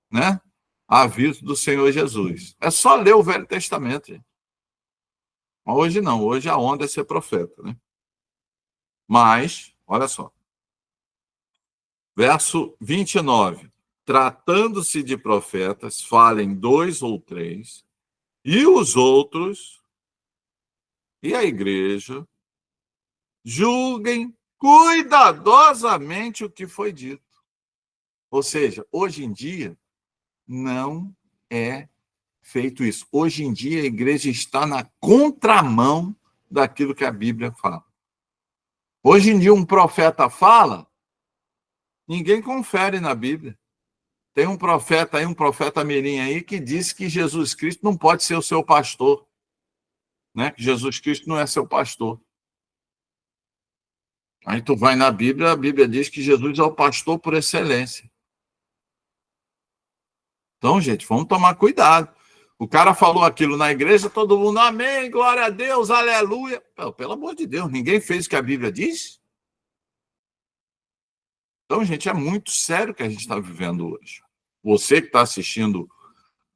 né? Aviso do Senhor Jesus. É só ler o Velho Testamento. Gente. Mas hoje não, hoje a onda é ser profeta, né? Mas, olha só. Verso 29. Tratando-se de profetas, falem 2 ou 3, e os outros, e a igreja, julguem cuidadosamente o que foi dito. Ou seja, hoje em dia, não é feito isso. Hoje em dia, a igreja está na contramão daquilo que a Bíblia fala. Hoje em dia, um profeta fala, ninguém confere na Bíblia. Tem um profeta aí, um profeta mirim aí, que disse que Jesus Cristo não pode ser o seu pastor. Né? Que Jesus Cristo não é seu pastor. Aí tu vai na Bíblia, a Bíblia diz que Jesus é o pastor por excelência. Então, gente, vamos tomar cuidado. O cara falou aquilo na igreja, todo mundo, amém, glória a Deus, aleluia. Pelo amor de Deus, ninguém fez o que a Bíblia diz? Então, gente, é muito sério o que a gente está vivendo hoje. Você que está assistindo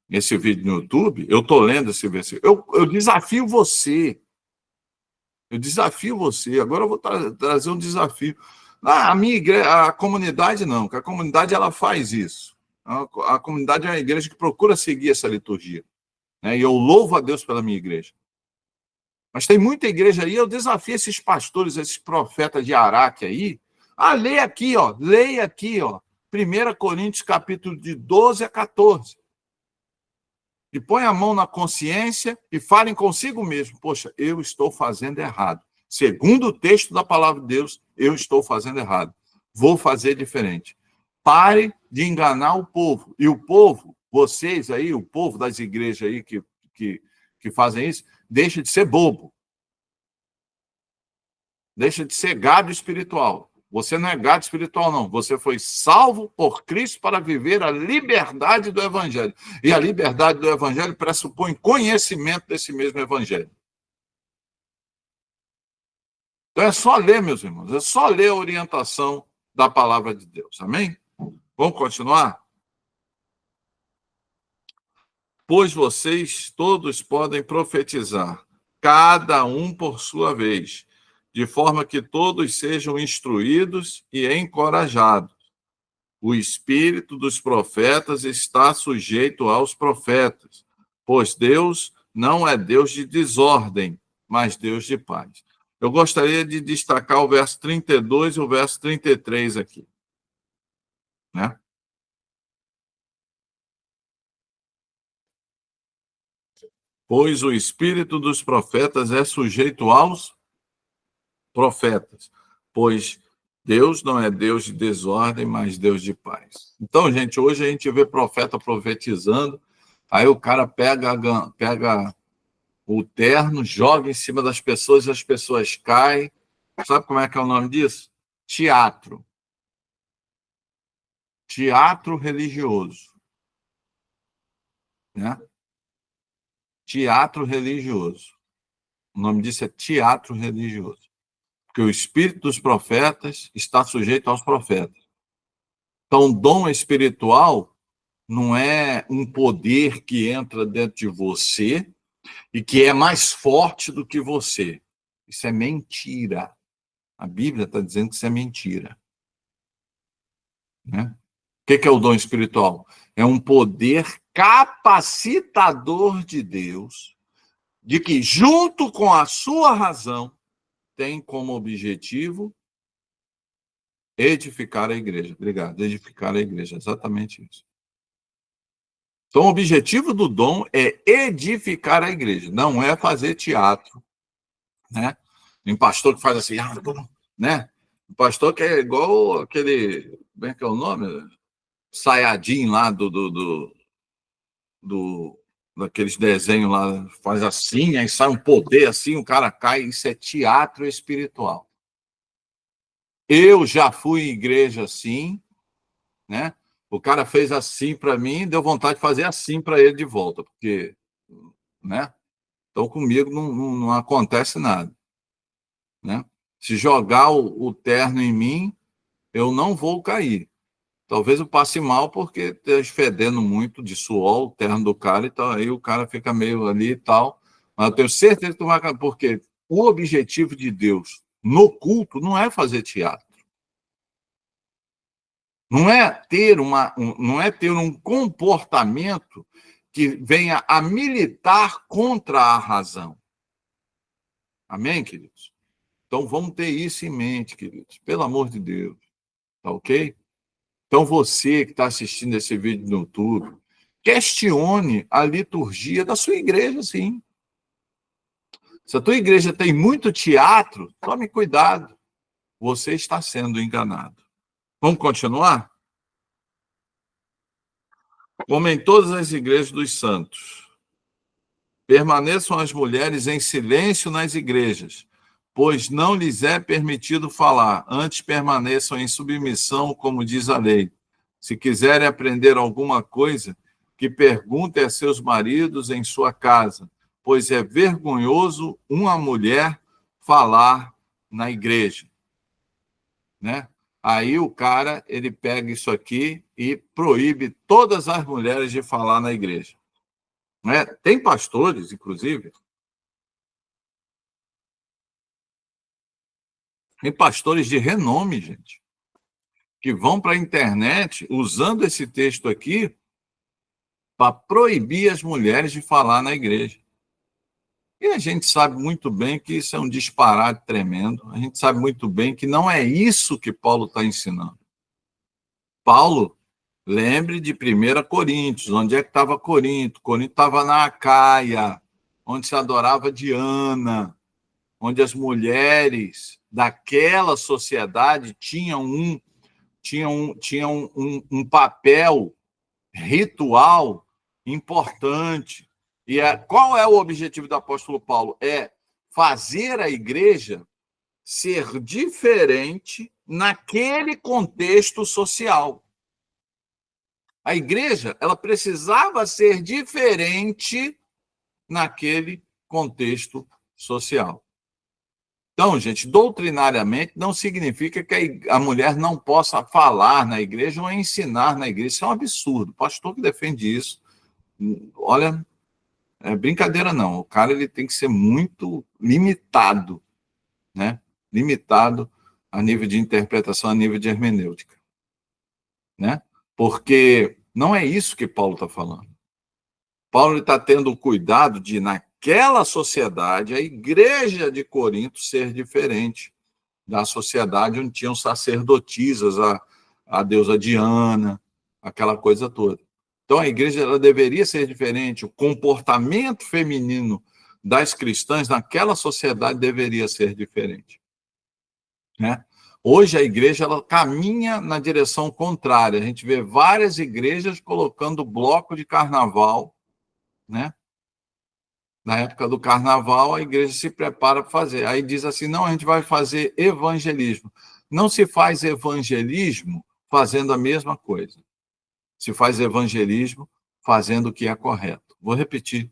esse vídeo no YouTube, eu estou lendo esse versículo. Eu desafio você. Eu desafio você. Agora eu vou trazer um desafio. A minha igreja, a comunidade não, porque a comunidade ela faz isso. A comunidade é uma igreja que procura seguir essa liturgia. Né? E eu louvo a Deus pela minha igreja. Mas tem muita igreja aí, eu desafio esses pastores, esses profetas de Araque aí. Leia aqui, ó. 1 Coríntios, capítulo de 12 a 14. E põe a mão na consciência e falem consigo mesmo. Poxa, eu estou fazendo errado. Segundo o texto da palavra de Deus, eu estou fazendo errado. Vou fazer diferente. Pare de enganar o povo. E o povo, vocês aí, o povo das igrejas aí que fazem isso, deixa de ser bobo. Deixa de ser gado espiritual. Você não é gado espiritual, não. Você foi salvo por Cristo para viver a liberdade do Evangelho. E a liberdade do Evangelho pressupõe conhecimento desse mesmo Evangelho. Então é só ler, meus irmãos. É só ler a orientação da palavra de Deus. Amém? Vamos continuar? Pois vocês todos podem profetizar, cada um por sua vez, de forma que todos sejam instruídos e encorajados. O espírito dos profetas está sujeito aos profetas, pois Deus não é Deus de desordem, mas Deus de paz. Eu gostaria de destacar o verso 32 e o verso 33 aqui, né? Pois o espírito dos profetas é sujeito aos profetas, pois Deus não é Deus de desordem, mas Deus de paz. Então, gente, hoje a gente vê profeta profetizando, aí o cara pega o terno, joga em cima das pessoas e as pessoas caem. Sabe como é que é o nome disso? Teatro. Teatro religioso, né? Teatro religioso. O nome disso é teatro religioso. Porque o espírito dos profetas está sujeito aos profetas. Então, dom espiritual não é um poder que entra dentro de você e que é mais forte do que você. Isso é mentira. A Bíblia está dizendo que isso é mentira. Né? O que é o dom espiritual? É um poder capacitador de Deus, de que, junto com a sua razão, tem como objetivo edificar a igreja. Obrigado. Edificar a igreja. Exatamente isso. Então, o objetivo do dom é edificar a igreja, não é fazer teatro, né? Tem pastor que faz assim, né? O pastor que é igual aquele, como é que é o nome? Sayajin lá daqueles desenhos lá, faz assim, aí sai um poder assim, o cara cai, isso é teatro espiritual. Eu já fui em igreja assim, né? O cara fez assim para mim, deu vontade de fazer assim para ele de volta, porque, né? Então comigo não acontece nada, né? Se jogar o terno em mim, eu não vou cair. Talvez eu passe mal porque esteja fedendo muito de suor o terno do cara, então aí o cara fica meio ali e tal. Mas eu tenho certeza que tu vai cair, porque o objetivo de Deus no culto não é fazer teatro. Não é ter um comportamento que venha a militar contra a razão. Amém, queridos? Então vamos ter isso em mente, queridos. Pelo amor de Deus. Tá ok? Então você que está assistindo esse vídeo no YouTube, questione a liturgia da sua igreja, sim. Se a tua igreja tem muito teatro, tome cuidado. Você está sendo enganado. Vamos continuar? Como em todas as igrejas dos santos, permaneçam as mulheres em silêncio nas igrejas, pois não lhes é permitido falar, antes permaneçam em submissão, como diz a lei. Se quiserem aprender alguma coisa, que perguntem a seus maridos em sua casa, pois é vergonhoso uma mulher falar na igreja, né? Aí o cara, ele pega isso aqui e proíbe todas as mulheres de falar na igreja, né? Tem pastores, inclusive, tem pastores de renome, gente, que vão para a internet usando esse texto aqui para proibir as mulheres de falar na igreja. E a gente sabe muito bem que isso é um disparate tremendo. A gente sabe muito bem que não é isso que Paulo está ensinando. Paulo, lembre de 1 Coríntios. Onde é que estava Corinto? Corinto estava na Acaia, onde se adorava Diana, onde as mulheres daquela sociedade tinham um papel ritual importante. Qual é o objetivo do apóstolo Paulo? É fazer a igreja ser diferente naquele contexto social. A igreja, ela precisava ser diferente naquele contexto social. Então, gente, doutrinariamente não significa que a mulher não possa falar na igreja ou ensinar na igreja. Isso é um absurdo. O pastor que defende isso, olha, é brincadeira não. O cara ele tem que ser muito limitado, né? Limitado a nível de interpretação, a nível de hermenêutica, né? Porque não é isso que Paulo está falando. Paulo está tendo o cuidado de, naquela sociedade, a igreja de Corinto ser diferente da sociedade onde tinham sacerdotisas, a deusa Diana, aquela coisa toda. Então, a igreja ela deveria ser diferente, o comportamento feminino das cristãs naquela sociedade deveria ser diferente, né? Hoje, a igreja ela caminha na direção contrária. A gente vê várias igrejas colocando bloco de carnaval, né? Na época do carnaval, a igreja se prepara para fazer. Aí diz assim, não, a gente vai fazer evangelismo. Não se faz evangelismo fazendo a mesma coisa. Se faz evangelismo fazendo o que é correto. Vou repetir.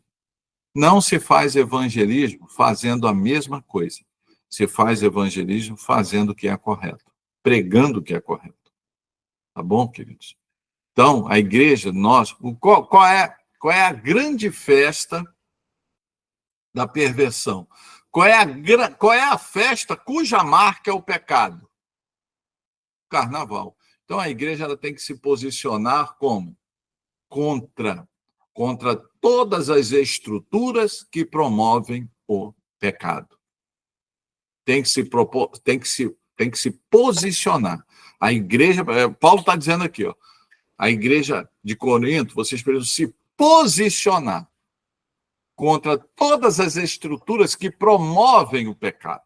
Não se faz evangelismo fazendo a mesma coisa. Se faz evangelismo fazendo o que é correto. Pregando o que é correto. Tá bom, queridos? Então, a igreja, nós... Qual é a grande festa da perversão? Qual é a festa cuja marca é o pecado? Carnaval. Então, a igreja ela tem que se posicionar como? Contra todas as estruturas que promovem o pecado. Tem que se posicionar. A igreja, Paulo está dizendo aqui, ó, a igreja de Corinto, vocês precisam se posicionar contra todas as estruturas que promovem o pecado.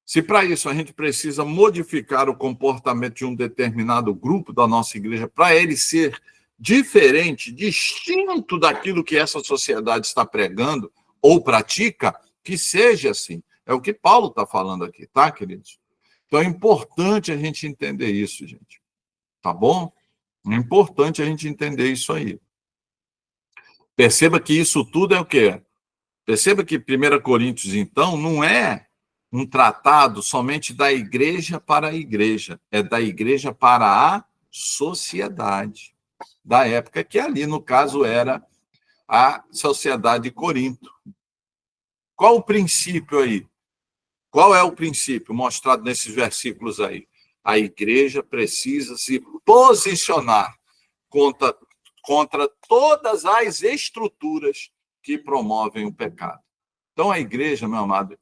Se para isso a gente precisa modificar o comportamento de um determinado grupo da nossa igreja para ele ser diferente, distinto daquilo que essa sociedade está pregando ou pratica, que seja assim. É o que Paulo está falando aqui, tá, queridos? Então é importante a gente entender isso, gente. Tá bom? É importante a gente entender isso aí. Perceba que isso tudo é o quê? Perceba que 1 Coríntios, então, não é um tratado somente da igreja para a igreja, é da igreja para a sociedade da época, que ali, no caso, era a sociedade de Corinto. Qual o princípio aí? Qual é o princípio mostrado nesses versículos aí? A igreja precisa se posicionar contra todas as estruturas que promovem o pecado. Então, a igreja, meu amado,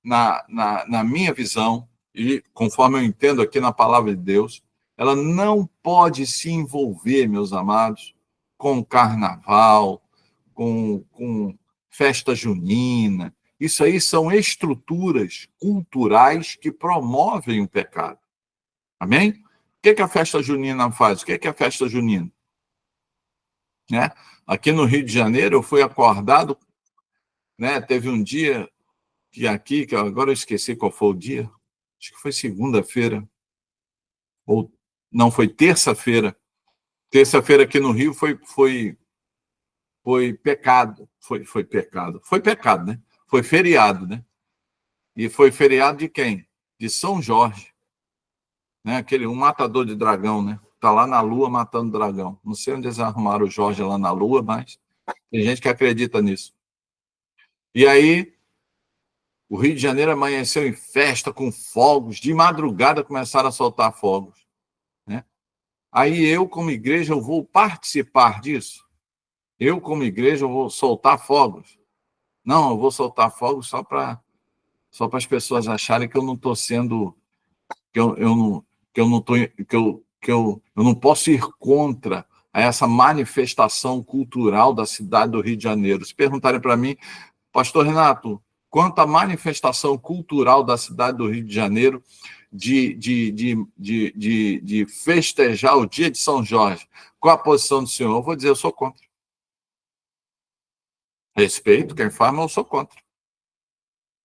na minha visão, e conforme eu entendo aqui na palavra de Deus, ela não pode se envolver, meus amados, com carnaval, com festa junina. Isso aí são estruturas culturais que promovem o pecado. Amém? O que a festa junina faz? O que é a festa junina? Né? Aqui no Rio de Janeiro, eu fui acordado, né? Teve um dia que agora eu esqueci qual foi o dia, acho que foi segunda-feira, ou não, foi terça-feira. Terça-feira aqui no Rio foi pecado, foi pecado. Foi pecado, né? Foi feriado, né? E foi feriado de quem? De São Jorge. Né? Um matador de dragão, né? Tá lá na Lua matando dragão. Não sei onde eles arrumaram o Jorge lá na Lua, mas tem gente que acredita nisso. E aí, o Rio de Janeiro amanheceu em festa, com fogos. De madrugada começaram a soltar fogos. Né? Aí eu, como igreja, eu vou participar disso. Eu, como igreja, eu vou soltar fogos. Não, eu vou soltar fogos só para as pessoas acharem que eu não estou sendo... que eu não posso ir contra essa manifestação cultural da cidade do Rio de Janeiro. Se perguntarem para mim, pastor Renato, quanto à manifestação cultural da cidade do Rio de Janeiro de festejar o dia de São Jorge, qual a posição do senhor? Eu vou dizer, eu sou contra. Respeito quem faz, mas eu sou contra.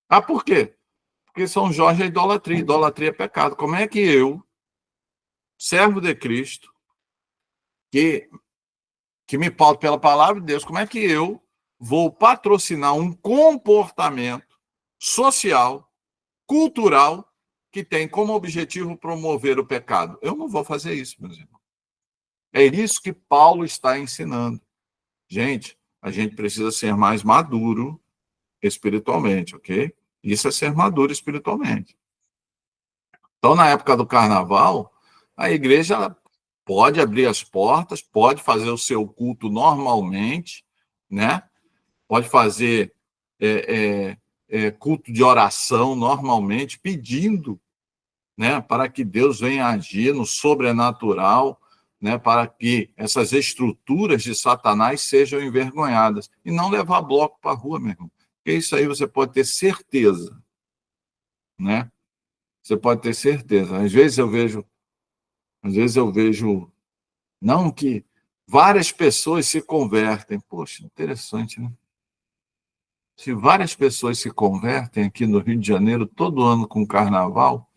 Ah, por quê? Porque São Jorge é idolatria é pecado. Como é que eu, servo de Cristo, que me pauto pela palavra de Deus, como é que eu vou patrocinar um comportamento social, cultural, que tem como objetivo promover o pecado? Eu não vou fazer isso, meus irmãos. É isso que Paulo está ensinando. Gente, a gente precisa ser mais maduro espiritualmente, ok? Isso é ser maduro espiritualmente. Então, na época do carnaval, a igreja pode abrir as portas, pode fazer o seu culto normalmente, né? pode fazer culto de oração normalmente, pedindo, né, para que Deus venha agir no sobrenatural, né, para que essas estruturas de Satanás sejam envergonhadas. E não levar bloco para a rua, meu irmão. Porque isso aí você pode ter certeza, né? Você pode ter certeza. Às vezes eu vejo, não que várias pessoas se convertem. Poxa, interessante, né? Se várias pessoas se convertem aqui no Rio de Janeiro todo ano com carnaval,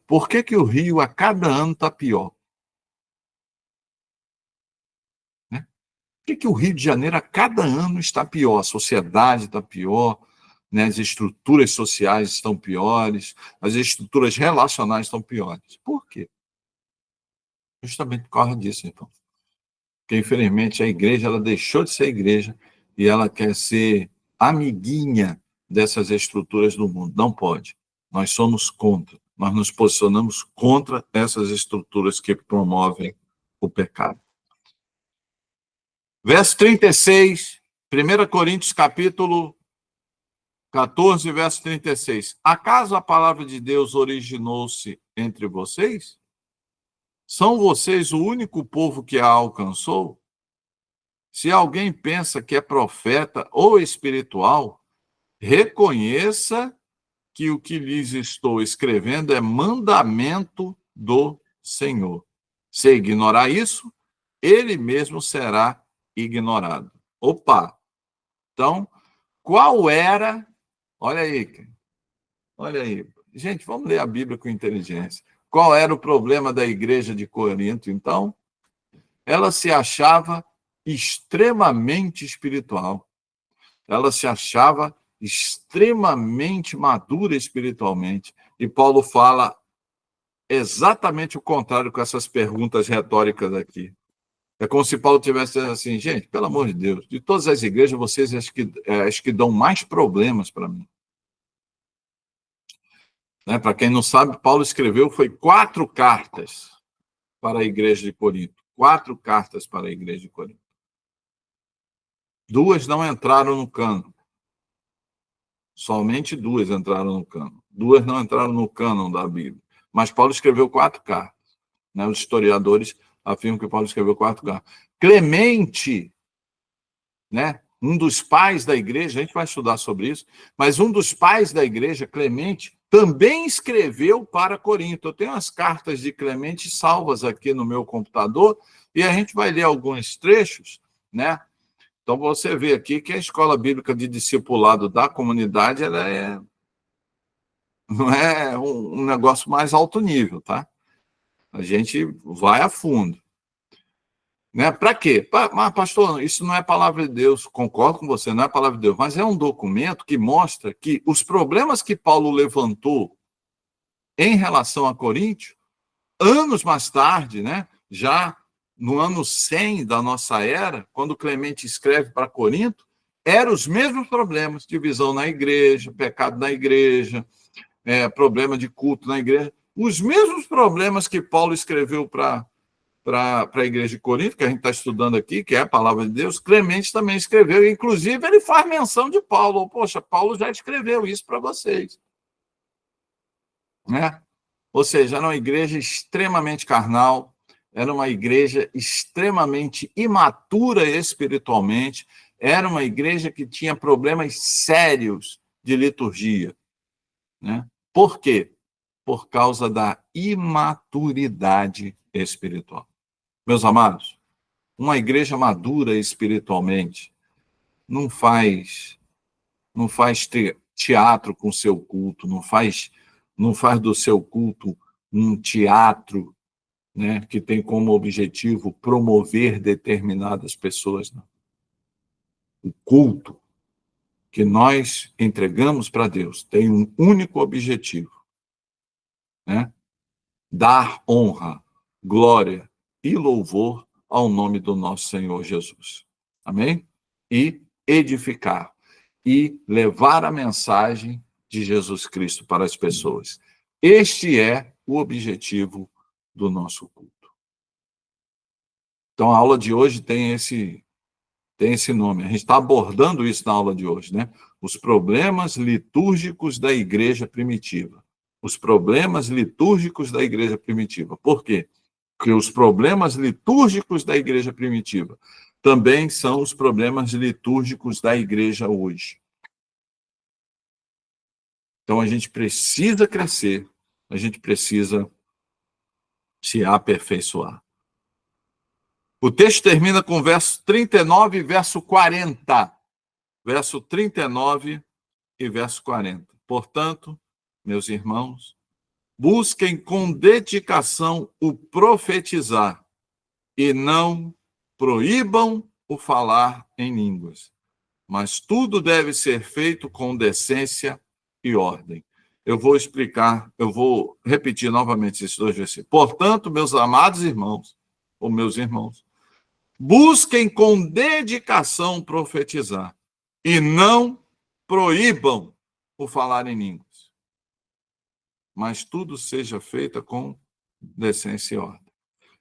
por que que o Rio a cada ano está pior? Né? Por que que o Rio de Janeiro a cada ano está pior? A sociedade está pior, né? As estruturas sociais estão piores, as estruturas relacionais estão piores. Por quê? Justamente por causa disso, então. Porque, infelizmente, a igreja ela deixou de ser igreja e ela quer ser amiguinha dessas estruturas do mundo. Não pode. Nós somos contra. Nós nos posicionamos contra essas estruturas que promovem o pecado. Verso 36, 1 Coríntios, capítulo 14, verso 36. Acaso a palavra de Deus originou-se entre vocês? São vocês o único povo que a alcançou? Se alguém pensa que é profeta ou espiritual, reconheça que o que lhes estou escrevendo é mandamento do Senhor. Se ignorar isso, ele mesmo será ignorado. Opa! Então, qual era... Olha aí. Gente, vamos ler a Bíblia com inteligência. Qual era o problema da igreja de Corinto, então? Ela se achava extremamente espiritual. Ela se achava extremamente madura espiritualmente. E Paulo fala exatamente o contrário com essas perguntas retóricas aqui. É como se Paulo tivesse dizendo assim, gente, pelo amor de Deus, de todas as igrejas, vocês as que dão mais problemas para mim. Né? Para quem não sabe, Paulo escreveu foi 4 cartas para a igreja de Corinto. 4 cartas para a igreja de Corinto. 2 não entraram no cânon. Somente 2 entraram no cânon. 2 não entraram no cânon da Bíblia. Mas Paulo escreveu 4 cartas. Né? Os historiadores afirmam que Paulo escreveu 4 cartas. Clemente, né? Um dos pais da igreja, a gente vai estudar sobre isso, mas um dos pais da igreja, Clemente, também escreveu para Corinto. Eu tenho as cartas de Clemente salvas aqui no meu computador e a gente vai ler alguns trechos, né? Então você vê aqui que a escola bíblica de discipulado da comunidade ela não é um negócio mais alto nível, tá? A gente vai a fundo. Né? Para quê? Mas, pastor, isso não é palavra de Deus. Concordo com você, não é palavra de Deus, mas é um documento que mostra que os problemas que Paulo levantou em relação a Coríntio, anos mais tarde, né, já no ano 100 da nossa era, quando Clemente escreve para Corinto, eram os mesmos problemas, divisão na igreja, pecado na igreja, problema de culto na igreja, os mesmos problemas que Paulo escreveu para a igreja de Corinto, que a gente está estudando aqui, que é a palavra de Deus, Clemente também escreveu, inclusive ele faz menção de Paulo. Poxa, Paulo já escreveu isso para vocês. Né? Ou seja, era uma igreja extremamente carnal, era uma igreja extremamente imatura espiritualmente, era uma igreja que tinha problemas sérios de liturgia. Né? Por quê? Por causa da imaturidade espiritual. Meus amados, uma igreja madura espiritualmente não faz teatro com seu culto, não faz do seu culto um teatro, né, que tem como objetivo promover determinadas pessoas. Não. O culto que nós entregamos para Deus tem um único objetivo, né? Dar honra, glória e louvor ao nome do nosso Senhor Jesus. Amém? E edificar e levar a mensagem de Jesus Cristo para as pessoas. Este é o objetivo do nosso culto. Então, a aula de hoje tem tem esse nome. A gente está abordando isso na aula de hoje, né? Os problemas litúrgicos da igreja primitiva. Os problemas litúrgicos da igreja primitiva. Por quê? Porque os problemas litúrgicos da igreja primitiva também são os problemas litúrgicos da igreja hoje. Então, a gente precisa crescer, a gente precisa se aperfeiçoar. O texto termina com verso 39 e verso 40. Verso 39 e verso 40. Portanto, meus irmãos, busquem com dedicação o profetizar e não proíbam o falar em línguas. Mas tudo deve ser feito com decência e ordem. Eu vou explicar, eu vou repetir novamente esses dois versículos. Portanto, meus amados irmãos, ou meus irmãos, busquem com dedicação profetizar e não proíbam o falar em línguas. Mas tudo seja feito com decência e ordem.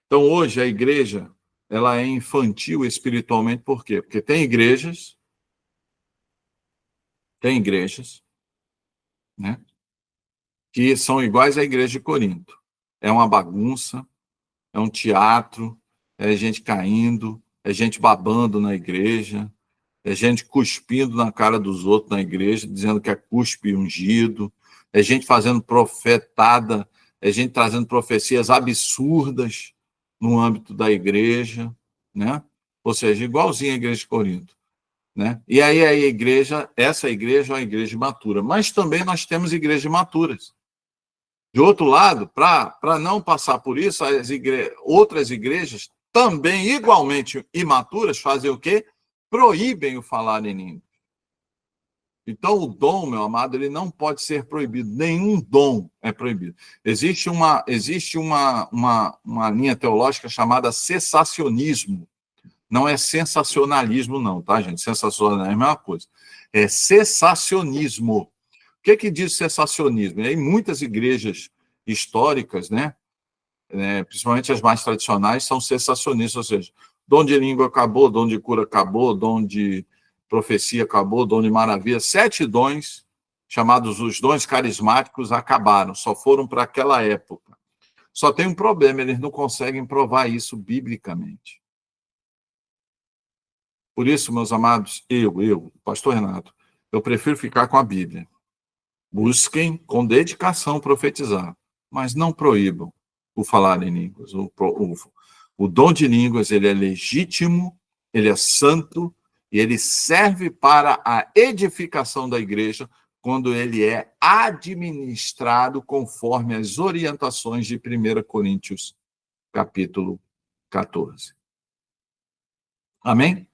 Então, hoje, a igreja, ela é infantil espiritualmente, por quê? Porque tem igrejas, né, que são iguais à igreja de Corinto. É uma bagunça, é um teatro, é gente caindo, é gente babando na igreja, é gente cuspindo na cara dos outros na igreja, dizendo que é cuspe ungido, é gente fazendo profetada, é gente trazendo profecias absurdas no âmbito da igreja, né? Ou seja, igualzinho à igreja de Corinto, né? E aí a igreja, essa igreja é uma igreja matura, mas também nós temos igrejas maturas. De outro lado, para não passar por isso, outras igrejas também igualmente imaturas fazem o quê? Proíbem o falar em línguas. Então, o dom, meu amado, ele não pode ser proibido. Nenhum dom é proibido. Existe uma linha teológica chamada cessacionismo. Não é sensacionalismo, não, tá, gente? Sensacionalismo é uma coisa. É cessacionismo. O que diz cessacionismo? Em muitas igrejas históricas, né, principalmente as mais tradicionais, são cessacionistas, ou seja, dom de língua acabou, dom de cura acabou, dom de profecia acabou, dom de maravilha. 7 dons, chamados os dons carismáticos, acabaram, só foram para aquela época. Só tem um problema, eles não conseguem provar isso biblicamente. Por isso, meus amados, pastor Renato, eu prefiro ficar com a Bíblia. Busquem com dedicação profetizar, mas não proíbam o falar em línguas. O dom de línguas, ele é legítimo, ele é santo, e ele serve para a edificação da igreja quando ele é administrado conforme as orientações de 1 Coríntios, capítulo 14. Amém?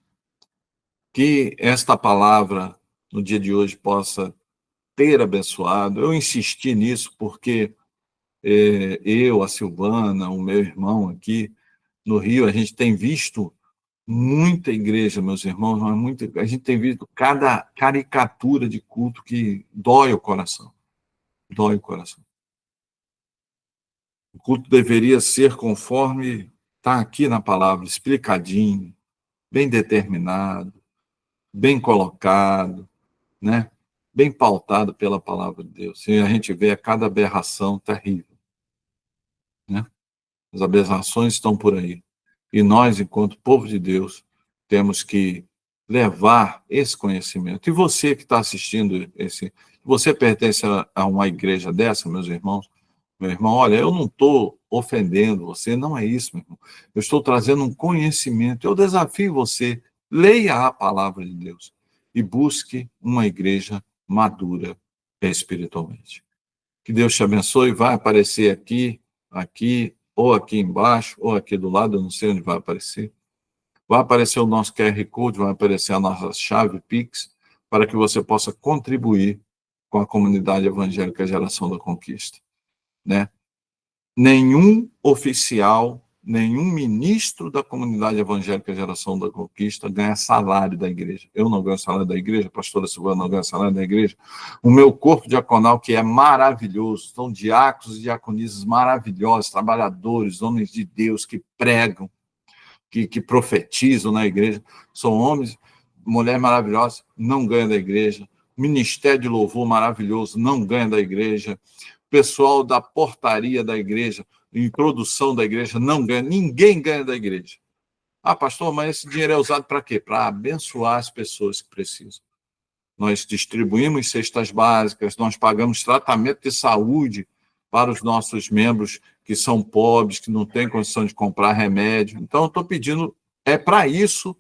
Que esta palavra, no dia de hoje, possa ter abençoado. Eu insisti nisso porque eu, a Silvana, o meu irmão aqui no Rio, a gente tem visto muita igreja, meus irmãos, a gente tem visto cada caricatura de culto que dói o coração. Dói o coração. O culto deveria ser conforme está aqui na palavra, explicadinho, bem determinado, bem colocado, né? Bem pautado pela palavra de Deus. E a gente vê cada aberração terrível, né? As aberrações estão por aí. E nós, enquanto povo de Deus, temos que levar esse conhecimento. E você que está assistindo você pertence a uma igreja dessa, meus irmãos? Meu irmão, olha, eu não estou ofendendo você, não é isso, meu irmão. Eu estou trazendo um conhecimento. Eu desafio você, leia a palavra de Deus e busque uma igreja madura espiritualmente. Que Deus te abençoe. Vai aparecer aqui, ou aqui embaixo, ou aqui do lado, eu não sei onde vai aparecer. Vai aparecer o nosso QR Code, vai aparecer a nossa chave Pix, para que você possa contribuir com a comunidade evangélica Geração da Conquista, né? Nenhum oficial, nenhum ministro da comunidade evangélica Geração da Conquista ganha salário da igreja. Eu não ganho salário da igreja, a pastora Silvana não ganha salário da igreja. O meu corpo diaconal, que é maravilhoso, são diáconos e diaconisas maravilhosos, trabalhadores, homens de Deus que pregam, que profetizam na igreja, são homens, mulher maravilhosa, não ganha da igreja, ministério de louvor maravilhoso, não ganha da igreja, pessoal da portaria da igreja, introdução da igreja, não ganha, ninguém ganha da igreja. Ah, pastor, mas esse dinheiro é usado para quê? Para abençoar as pessoas que precisam. Nós distribuímos cestas básicas, nós pagamos tratamento de saúde para os nossos membros que são pobres, que não têm condição de comprar remédio. Então, eu estou pedindo, é para isso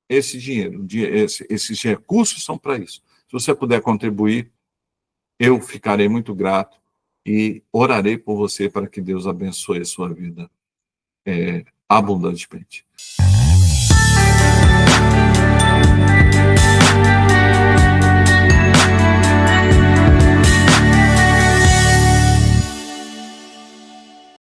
esse dinheiro, esses recursos são para isso. Se você puder contribuir, eu ficarei muito grato e orarei por você para que Deus abençoe a sua vida abundantemente.